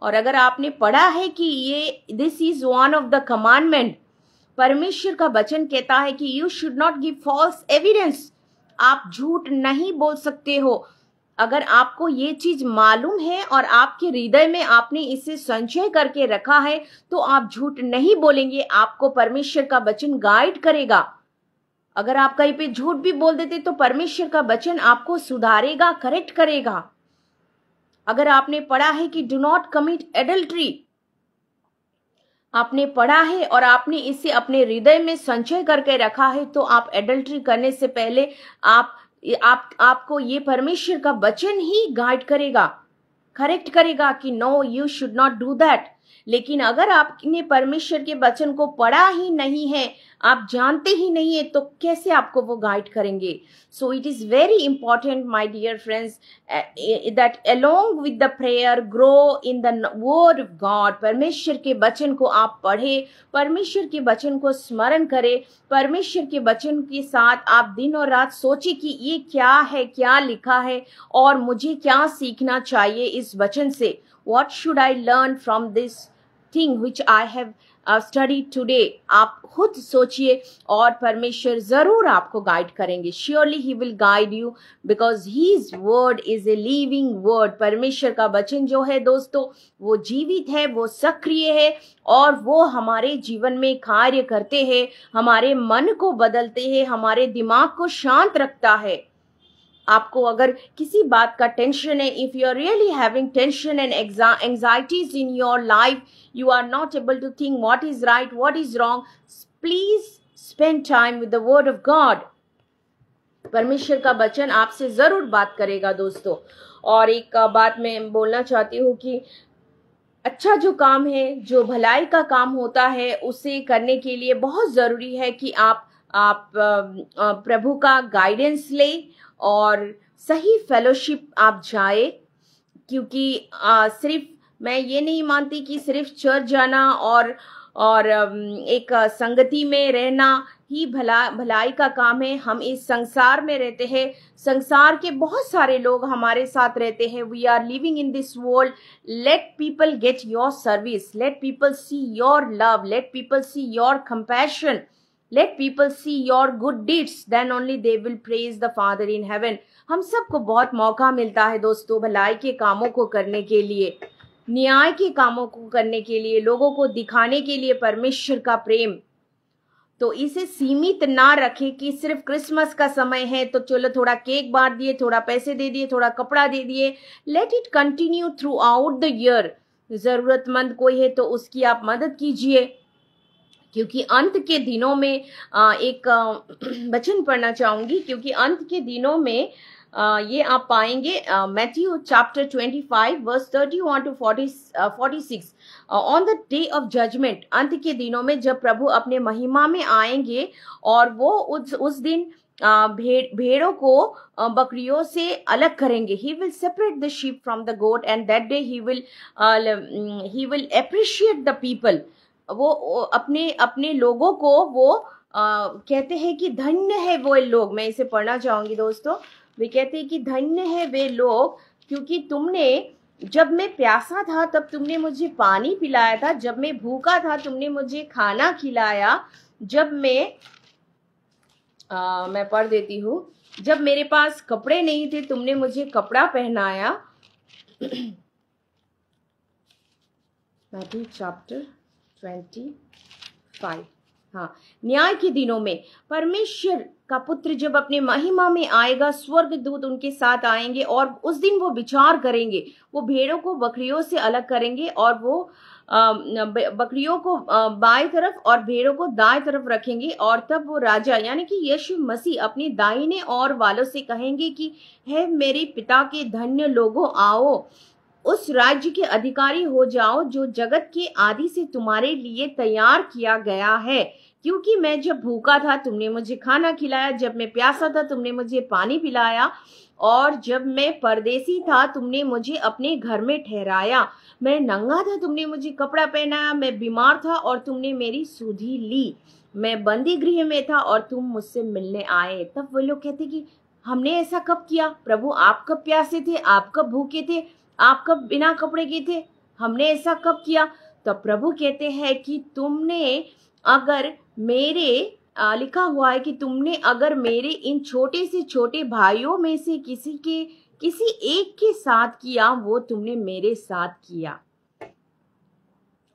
और अगर आपने पढ़ा है कि ये this is one of the commandment, परमेश्वर का वचन कहता है कि you should not give false evidence, आप झूठ नहीं बोल सकते हो। अगर आपको ये चीज मालूम है और आपके हृदय में आपने इसे संचय करके रखा है, तो आप झूठ नहीं बोलेंगे। आपको परमेश्वर का वचन गाइड करेगा। अगर आप कहीं पे झूठ भी बोल देते तो परमेश्वर का वचन आपको सुधारेगा, करेक्ट करेगा। अगर आपने पढ़ा है कि डू नॉट कमिट एडल्ट्री, आपने पढ़ा है और आपने इसे अपने हृदय में संचय करके रखा है, तो आप एडल्ट्री करने से पहले आपको ये परमेश्वर का वचन ही गाइड करेगा, करेक्ट करेगा कि no you should not do that. लेकिन अगर आपने परमेश्वर के वचन को पढ़ा ही नहीं है, आप जानते ही नहीं है, तो कैसे आपको वो गाइड करेंगे। So it is very important my dear friends that along with the prayer grow in the word of God. परमेश्वर के वचन को आप पढ़े, परमेश्वर के वचन को स्मरण करें, परमेश्वर के वचन के साथ आप दिन और रात सोचिए कि ये क्या है, क्या लिखा है और मुझे क्या सीखना चाहिए इस वचन से। What should I learn from this thing which I have studied today? आप खुद सोचिए और परमेश्वर जरूर आपको गाइड करेंगे। Surely he will guide you because his word is a living word. परमेश्वर का वचन जो है दोस्तों, वो जीवित है, वो सक्रिय है और वो हमारे जीवन में कार्य करते हैं, हमारे मन को बदलते हैं, हमारे दिमाग को शांत रखता है। आपको अगर किसी बात का टेंशन है, if you are really having tension and anxieties in your life, you are not able to think what is right, what is wrong, please spend time with the word of God. परमेश्वर का वचन आपसे जरूर बात करेगा दोस्तों। और एक बात मैं बोलना चाहती हूँ कि अच्छा जो काम है, जो भलाई का काम होता है, उसे करने के लिए बहुत जरूरी है कि आप प्रभु का गाइडेंस ले और सही फेलोशिप आप जाए। क्योंकि सिर्फ मैं ये नहीं मानती कि सिर्फ चर्च जाना और एक संगति में रहना ही भलाई का काम है। हम इस संसार में रहते हैं, संसार के बहुत सारे लोग हमारे साथ रहते हैं। We are living in this world. Let people get your service, let people see your love, let people see your compassion, let people see your good deeds, then only they will praise the Father in heaven। हम सबको बहुत मौका मिलता है दोस्तों भलाई के कामों को करने के लिए, न्याय के कामों को करने के लिए, लोगों को दिखाने के लिए परमेश्वर का प्रेम। तो इसे सीमित ना रखें कि सिर्फ क्रिसमस का समय है तो चलो थोड़ा केक बांट दिए, थोड़ा पैसे दे दिए, थोड़ा कपड़ा दे दिए। Let it continue through out the year. जरूरतमंद कोई है तो उसकी आप मदद कीजिए, क्योंकि अंत के दिनों में एक वचन पढ़ना चाहूंगी, क्योंकि अंत के दिनों में ये आप पाएंगे Matthew chapter 25 verse 31 to 46। On the day of judgement, अंत के दिनों में जब प्रभु अपने महिमा में आएंगे और वो उस दिन भेड़ों को बकरियों से अलग करेंगे। He will separate the sheep from the goat and that day he will appreciate the people. वो अपने लोगों को वो कहते हैं कि धन्य है वो लोग। मैं इसे पढ़ना चाहूंगी दोस्तों। वे कहते हैं कि धन्य है वे लोग, क्योंकि तुमने, जब मैं प्यासा था तब तुमने मुझे पानी पिलाया था, जब मैं भूखा था तुमने मुझे खाना खिलाया, जब मैं पढ़ देती हूँ, जब मेरे पास कपड़े नहीं थे तुमने मुझे कपड़ा पहनाया। Matthew chapter 25। हाँ, न्याय के दिनों में परमेश्वर का पुत्र जब अपने महिमा में आएगा, स्वर्ग दूत उनके साथ आएंगे और उस दिन वो विचार करेंगे, वो भेड़ों को बकरियों से अलग करेंगे और वो बकरियों को बाएं तरफ और भेड़ों को दाएं तरफ रखेंगे। और तब वो राजा यानी कि यीशु मसीह अपने दाहिने और वालों से कहेंगे कि हे मेरे पिता के धन्य लोगों, आओ उस राज्य के अधिकारी हो जाओ जो जगत के आदि से तुम्हारे लिए तैयार किया गया है। क्योंकि मैं जब भूखा था तुमने मुझे खाना खिलाया, जब मैं प्यासा था तुमने मुझे पानी पिलाया, और जब मैं परदेसी था तुमने मुझे अपने घर में ठहराया। मैं नंगा था तुमने मुझे कपड़ा पहनाया, मैं बीमार था और तुमने मेरी सुधि ली, मैं बंदी गृह में था और तुम मुझसे मिलने आए। तब वो लोग कहते कि हमने ऐसा कब किया प्रभु? आप कब प्यासे थे? आप कब भूखे थे? आप कब बिना कपड़े के थे? हमने ऐसा कब किया? तो प्रभु कहते हैं कि तुमने अगर मेरे लिखा हुआ है कि तुमने अगर मेरे इन छोटे से छोटे भाइयों में से किसी एक के साथ किया, वो तुमने मेरे साथ किया।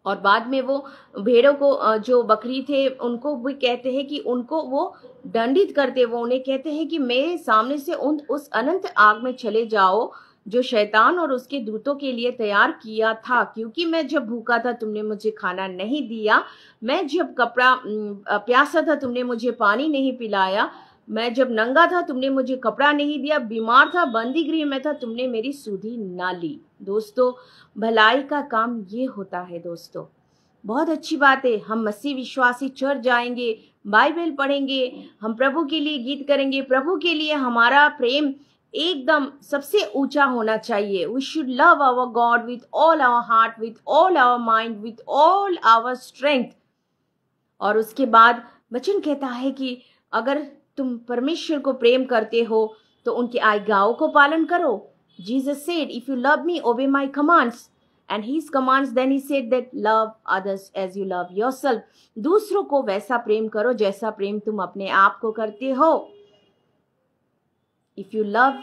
और बाद में वो भेड़ों को जो बकरी थे उनको भी कहते हैं कि उनको वो दंडित करते, वो उन्हें कहते हैं कि मेरे सामने से उस अनंत आग में चले जाओ जो शैतान और उसके दूतों के लिए तैयार किया था। क्योंकि मैं जब भूखा था तुमने मुझे खाना नहीं दिया, मैं जब प्यासा था तुमने मुझे पानी नहीं पिलाया, मैं जब नंगा था तुमने मुझे कपड़ा नहीं दिया, बीमार था बंदी गृह में था तुमने मेरी सुधि ना ली। दोस्तों, भलाई का काम ये होता है। दोस्तों, बहुत अच्छी बात है। हम मसीह विश्वासी चर्च जाएंगे, बाइबल पढ़ेंगे, हम प्रभु के लिए गीत करेंगे, प्रभु के लिए हमारा प्रेम एकदम सबसे ऊंचा होना चाहिए। We should love our God with all our heart, with all our mind, with all our strength. और उसके बाद वचन कहता है कि अगर तुम परमेश्वर को प्रेम करते हो तो उनकी आज्ञाओं को पालन करो। Jesus said, if you love me obey my commands, and his commands, then he said that love others as you love yourself. दूसरों को वैसा प्रेम करो जैसा प्रेम तुम अपने आप को करते हो। If you love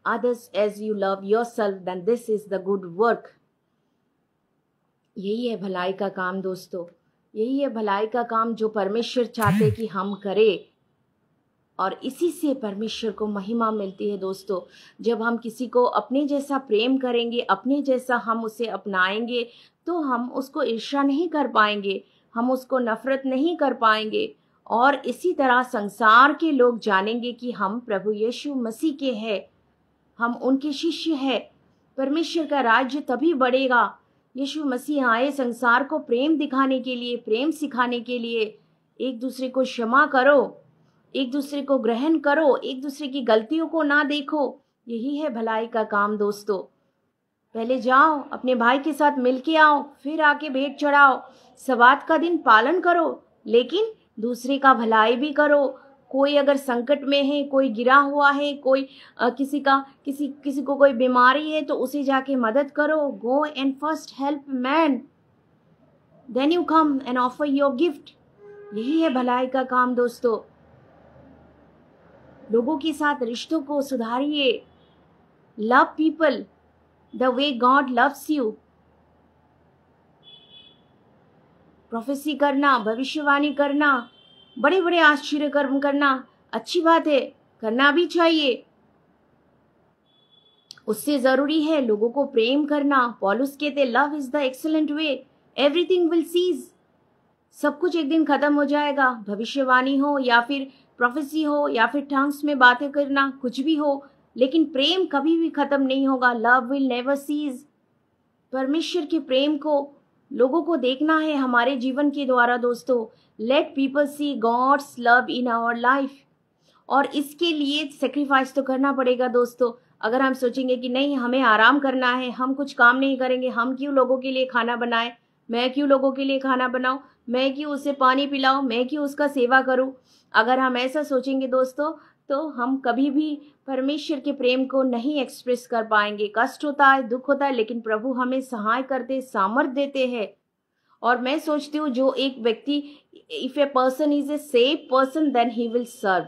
others as you love yourself, then this is the good work. यही है भलाई का काम दोस्तों, यही है भलाई का काम जो परमेश्वर चाहते कि हम करें, और इसी से परमेश्वर को महिमा मिलती है। दोस्तों, जब हम किसी को अपने जैसा प्रेम करेंगे, अपने जैसा हम उसे अपनाएंगे, तो हम उसको ईर्ष्या नहीं कर पाएंगे, हम उसको नफरत नहीं कर पाएंगे। और इसी तरह संसार के लोग जानेंगे कि हम प्रभु यीशु मसीह के हैं, हम उनके शिष्य हैं। परमेश्वर का राज्य तभी बढ़ेगा। यीशु मसीह आए संसार को प्रेम दिखाने के लिए, प्रेम सिखाने के लिए। एक दूसरे को क्षमा करो, एक दूसरे को ग्रहण करो, एक दूसरे की गलतियों को ना देखो। यही है भलाई का काम दोस्तों। पहले जाओ अपने भाई के साथ मिलके आओ, फिर आके भेंट चढ़ाओ। सब्बात का दिन पालन करो, लेकिन दूसरे का भलाई भी करो। कोई अगर संकट में है, कोई गिरा हुआ है, कोई किसी को कोई बीमारी है, तो उसे जाके मदद करो। Go and first help man, then you come and offer your gift. यही है भलाई का काम दोस्तों। लोगों के साथ रिश्तों को सुधारिए। Love people the way God loves you. Prophecy करना, भविष्यवाणी करना, बड़े बड़े आश्चर्य कर्म करना अच्छी बात है, करना भी चाहिए। उससे जरूरी है लोगों को प्रेम करना। पौलुस कहते love is the excellent way, everything will cease. सब कुछ एक दिन खत्म हो जाएगा, भविष्यवाणी हो या फिर प्रोफेसी हो या फिर टंग्स में बातें करना, कुछ भी हो, लेकिन प्रेम कभी भी खत्म नहीं होगा। Love will never cease. परमेश्वर के प्रेम को लोगों को देखना है हमारे जीवन के द्वारा दोस्तों। Let people see God's love in our life. और इसके लिए सेक्रीफाइस तो करना पड़ेगा दोस्तों। अगर हम सोचेंगे कि नहीं हमें आराम करना है, हम कुछ काम नहीं करेंगे, हम क्यों लोगों के लिए खाना बनाएं, मैं क्यों लोगों के लिए खाना बनाऊं, मैं क्यों उसे पानी पिलाऊं, मैं क्यों उसका सेवा करूं, अगर हम ऐसा सोचेंगे दोस्तों तो हम कभी भी परमेश्वर के प्रेम को नहीं एक्सप्रेस कर पाएंगे। कष्ट होता है, दुख होता है, लेकिन प्रभु हमें सहाय करते, सामर्थ देते हैं। और मैं सोचती हूँ जो एक व्यक्ति, if a person is a save person then he will serve.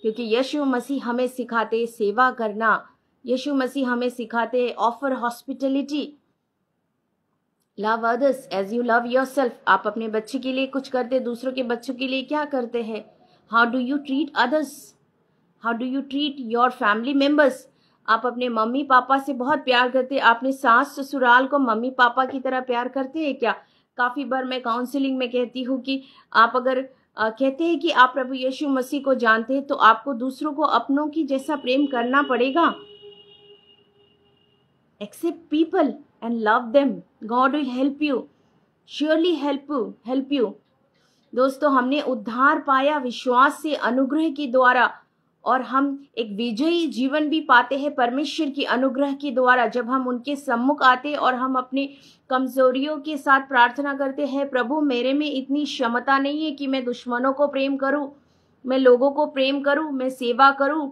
क्योंकि यीशु मसीह हमें सिखाते सेवा करना, यीशु मसीह हमें सिखाते offer hospitality, love others as you love yourself. आप अपने बच्चे के लिए कुछ करते, दूसरों के बच्चों के लिए क्या करते हैं? How do you treat others, how do you treat your family members. आप अपने मम्मी पापा से बहुत प्यार करते हैं, आपने सास ससुराल को मम्मी पापा की तरह प्यार करते हैं क्या। काफ़ी बार मैं काउंसलिंग में कहती हूँ कि आप अगर कहते हैं कि आप प्रभु यीशु मसीह को जानते हैं तो आपको दूसरों को अपनों की जैसा प्रेम करना पड़ेगा। Accept people and love them. God will help you. Surely help you. दोस्तों, हमने उद्धार पाया विश्वास से, अनुग्रह के द्वारा, और हम एक विजयी जीवन भी पाते हैं परमेश्वर की अनुग्रह के द्वारा जब हम उनके सम्मुख आते और हम अपनी कमजोरियों के साथ प्रार्थना करते हैं, प्रभु मेरे में इतनी क्षमता नहीं है कि मैं दुश्मनों को प्रेम करूं, मैं लोगों को प्रेम करूं, मैं सेवा करूं।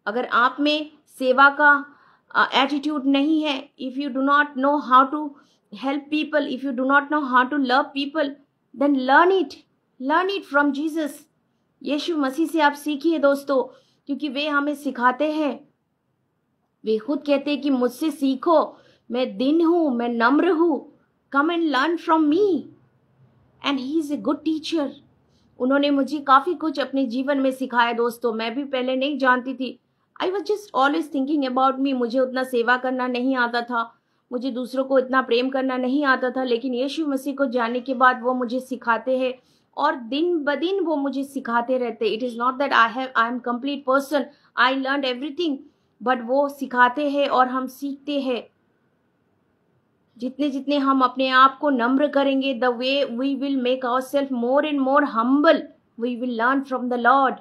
अगर आप में सेवा का एटीट्यूड नहीं है, if you do not know how to help people, if you do not know how to love people, then learn it from Jesus. Yeshu Masih से आप सीखिए दोस्तों, क्योंकि वे हमें सिखाते हैं। वे खुद कहते हैं कि मुझसे सीखो, मैं दीन हूं, मैं नम्र हूं, come and learn from me, and he is a good teacher. उन्होंने मुझे काफी कुछ अपने जीवन में सिखाया दोस्तों। मैं भी पहले नहीं जानती थी, I was just always thinking about me. मुझे उतना सेवा करना नहीं आता था, मुझे दूसरों को इतना प्रेम करना नहीं आता था, लेकिन यीशु मसीह को जानने के बाद वो मुझे सिखाते हैं और दिन ब दिन वो मुझे सिखाते रहते। It is not that I am complete person, I learn everything, but वो सिखाते हैं और हम सीखते हैं। जितने जितने हम अपने आप को नम्र करेंगे, the way we will make ourself more and more humble, we will learn from the Lord.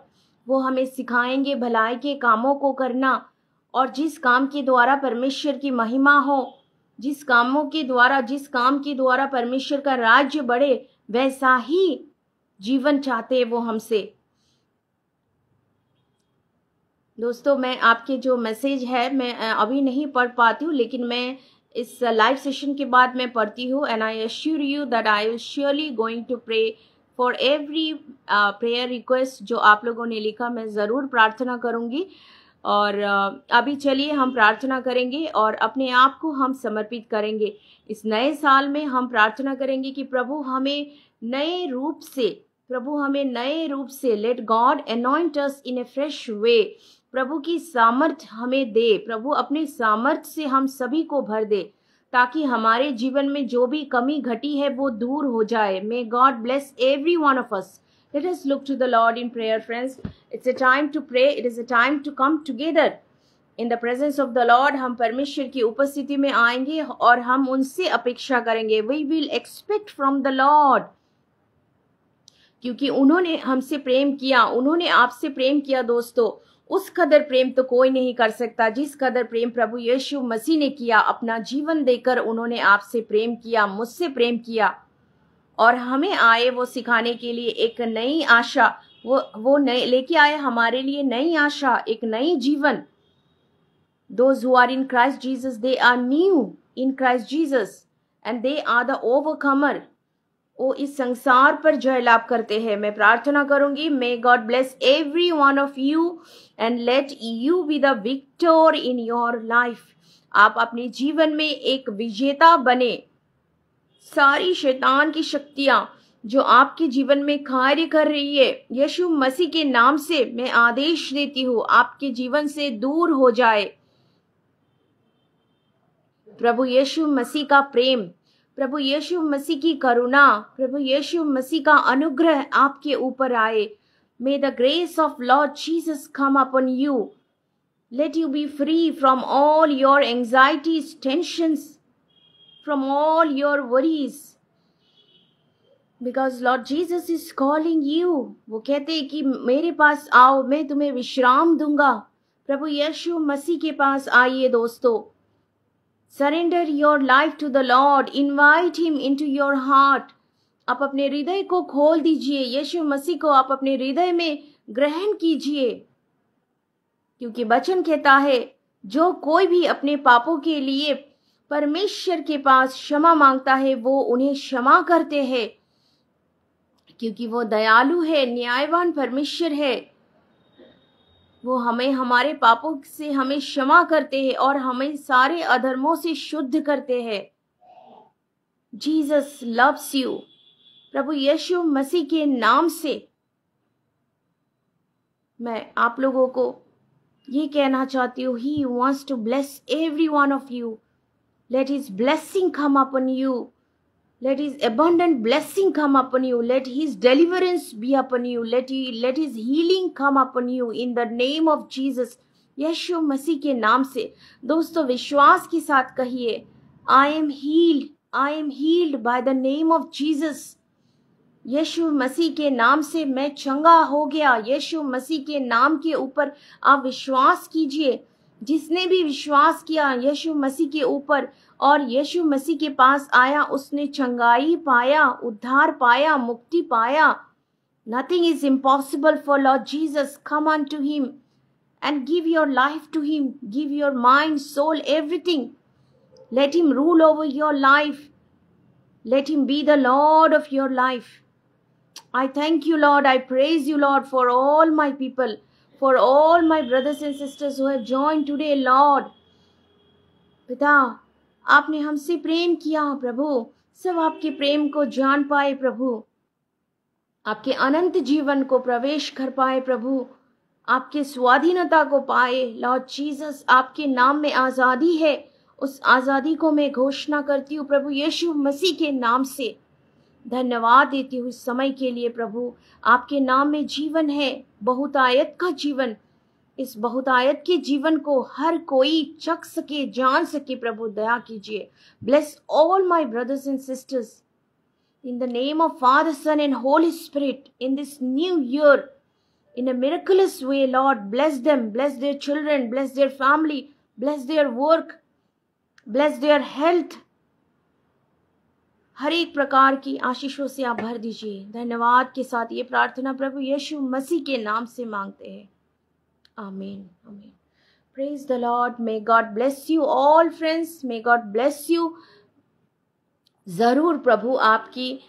वो हमें सिखाएंगे भलाई के कामों को करना, और जिस काम के द्वारा परमेश्वर की महिमा हो, जिस काम के द्वारा परमेश्वर का राज्य बढ़े, वैसा ही जीवन चाहते हैं वो हमसे। दोस्तों, मैं आपके जो मैसेज है मैं अभी नहीं पढ़ पाती हूँ, लेकिन मैं इस लाइव सेशन के बाद मैं पढ़ती हूँ। And I assure you that I will surely going to pray for every prayer request जो आप लोगों ने लिखा। मैं ज़रूर प्रार्थना करूँगी। और अभी चलिए हम प्रार्थना करेंगे और अपने आप को हम समर्पित करेंगे। इस नए साल में हम प्रार्थना करेंगे कि प्रभु हमें नए रूप से लेट गॉड अनॉइंट अस इन ए फ्रेश वे। प्रभु की सामर्थ हमें दे, प्रभु अपने सामर्थ से हम सभी को भर दे, ताकि हमारे जीवन में जो भी कमी घटी है वो दूर हो जाए। May God bless every one of us. Let us look to the Lord in prayer, friends. It's a time to pray. It is a time to come together in the presence of the Lord. हम परमेश्वर की उपस्थिति में आएंगे और हम उनसे अपेक्षा करेंगे। We will expect from the Lord. क्योंकि उन्होंने हमसे प्रेम किया, उन्होंने आपसे प्रेम किया दोस्तों। उस कदर प्रेम तो कोई नहीं कर सकता जिस कदर प्रेम प्रभु यीशु मसीह ने किया। अपना जीवन देकर उन्होंने आपसे प्रेम किया, मुझसे प्रेम किया, और हमें आए वो सिखाने के लिए एक नई आशा। वो नए लेके आए हमारे लिए नई आशा, एक नई जीवन। Those who are in Christ Jesus, they are new in Christ Jesus and they are the overcomer. वो इस संसार पर जय लाभ करते हैं। मैं प्रार्थना करूंगी, may God bless every one of you and let you be the victor in your life. आप अपने जीवन में एक विजेता बने। सारी शैतान की शक्तियां जो आपके जीवन में कार्य कर रही है, यीशु मसीह के नाम से मैं आदेश देती हूँ, आपके जीवन से दूर हो जाए। प्रभु यीशु मसीह का प्रेम, प्रभु यीशु मसीह की करुणा, प्रभु यीशु मसीह का अनुग्रह आपके ऊपर आए। May the grace of Lord Jesus come upon you. Let you be free from all your anxieties, tensions, from all your worries, because Lord Jesus is calling you. वो कहते हैं कि मेरे पास आओ, मैं तुम्हें विश्राम दूंगा। प्रभु यीशु मसीह के पास आइए दोस्तों। Surrender your life to the Lord. Invite him into your heart. आप अपने हृदय को खोल दीजिए, यीशु मसीह को आप अपने हृदय में ग्रहण कीजिए, क्योंकि वचन कहता है जो कोई भी अपने पापों के लिए परमेश्वर के पास क्षमा मांगता है वो उन्हें क्षमा करते हैं, क्योंकि वो दयालु है, न्यायवान परमेश्वर है। वो हमें हमारे पापों से हमें क्षमा करते हैं और हमें सारे अधर्मों से शुद्ध करते हैं। Jesus loves you. प्रभु यीशु मसीह के नाम से मैं आप लोगों को ये कहना चाहती हूँ, He wants to bless every one of you. Let His blessing come upon you. Let His abundant blessing come upon you. Let His deliverance be upon you. Let His healing come upon you in the name of Jesus. यीशु मसीह के नाम से दोस्तों विश्वास के साथ कहिए, I am healed. I am healed by the name of Jesus. यीशु मसीह के नाम से मैं चंगा हो गया। यीशु मसीह के नाम के ऊपर आप विश्वास कीजिए। जिसने भी विश्वास किया यीशु मसीह के ऊपर और यीशु मसीह के पास आया, उसने चंगाई पाया, उद्धार पाया, मुक्ति पाया। Nothing is impossible for Lord Jesus. Come unto Him and give your life to Him. Give your mind, soul, everything. Let Him rule over your life. Let Him be the Lord of your life. I thank you, Lord. I praise you, Lord, for all my people, for all my brothers and sisters who have joined today, Lord. पिता, आपने हमसे प्रेम किया प्रभु, सब आपके प्रेम को जान पाए प्रभु, आपके अनंत जीवन को प्रवेश कर पाए प्रभु, आपके स्वाधीनता को पाए। लॉर्ड जीसस, आपके नाम में आज़ादी है, उस आज़ादी को मैं घोषणा करती हूँ प्रभु यीशु मसीह के नाम से। धन्यवाद देती हूँ इस समय के लिए प्रभु। आपके नाम में जीवन है, बहुतायत का जीवन। इस बहुतायत के जीवन को हर कोई चख सके, जान सके प्रभु, दया कीजिए। Bless all my brothers and sisters in the name of Father, Son and Holy Spirit in this new year in a miraculous way, Lord. Bless them, bless their children, bless their family, bless their work, bless their health. हर एक प्रकार की आशीषों से आप भर दीजिए। धन्यवाद के साथ ये प्रार्थना प्रभु यीशु मसीह के नाम से मांगते हैं, आमीन, आमीन। Praise the Lord. May God bless you all friends. May God bless you. जरूर प्रभु आपकी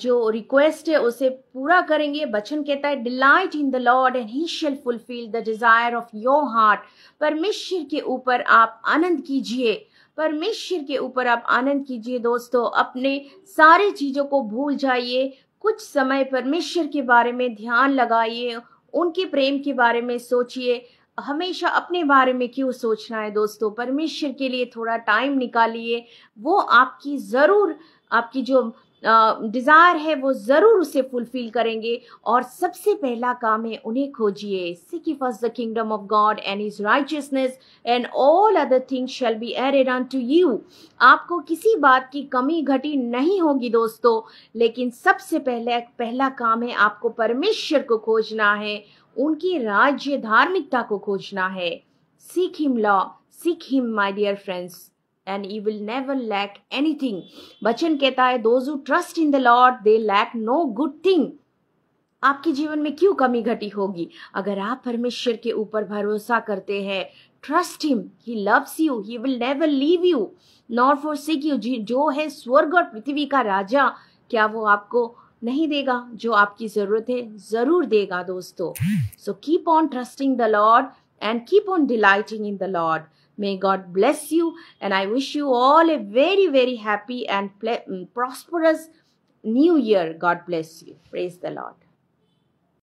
जो रिक्वेस्ट है उसे पूरा करेंगे। वचन कहता है, delight in the Lord and he shall fulfil the desire of your heart. परमेश्वर के ऊपर आप आनंद कीजिए, परमेश्वर के ऊपर आप आनंद कीजिए। दोस्तों, अपने सारे चीजों को भूल जाइए, कुछ समय परमेश्वर के बारे में ध्यान लगाइए, उनके प्रेम के बारे में सोचिए। हमेशा अपने बारे में क्यों सोचना है दोस्तों, परमेश्वर के लिए थोड़ा टाइम निकालिए। वो आपकी जरूर, आपकी जो डिजायर है वो जरूर उसे फुलफिल करेंगे। और सबसे पहला काम है, उन्हें खोजिए। Seek first the kingdom of God and his righteousness and all other things shall be added unto you. आपको किसी बात की कमी घटी नहीं होगी दोस्तों, लेकिन सबसे पहला काम है आपको परमेश्वर को खोजना है, उनकी राज्य धार्मिकता को खोजना है। Seek him law, seek him my dear friends, and you will never lack anything. वचन कहता है, those who trust in the Lord they lack no good thing. आपके जीवन में क्यों कमी घटी होगी अगर आप परमेश्वर के ऊपर भरोसा करते हैं। Trust him, he loves you, he will never leave you nor forsake you। जो है स्वर्ग और पृथ्वी का राजा, क्या वो आपको नहीं देगा? जो आपकी जरूरत है जरूर देगा दोस्तों। So keep on trusting the Lord and keep on delighting in the Lord. May God bless you, and I wish you all a very, very happy and prosperous new year. God bless you. Praise the Lord.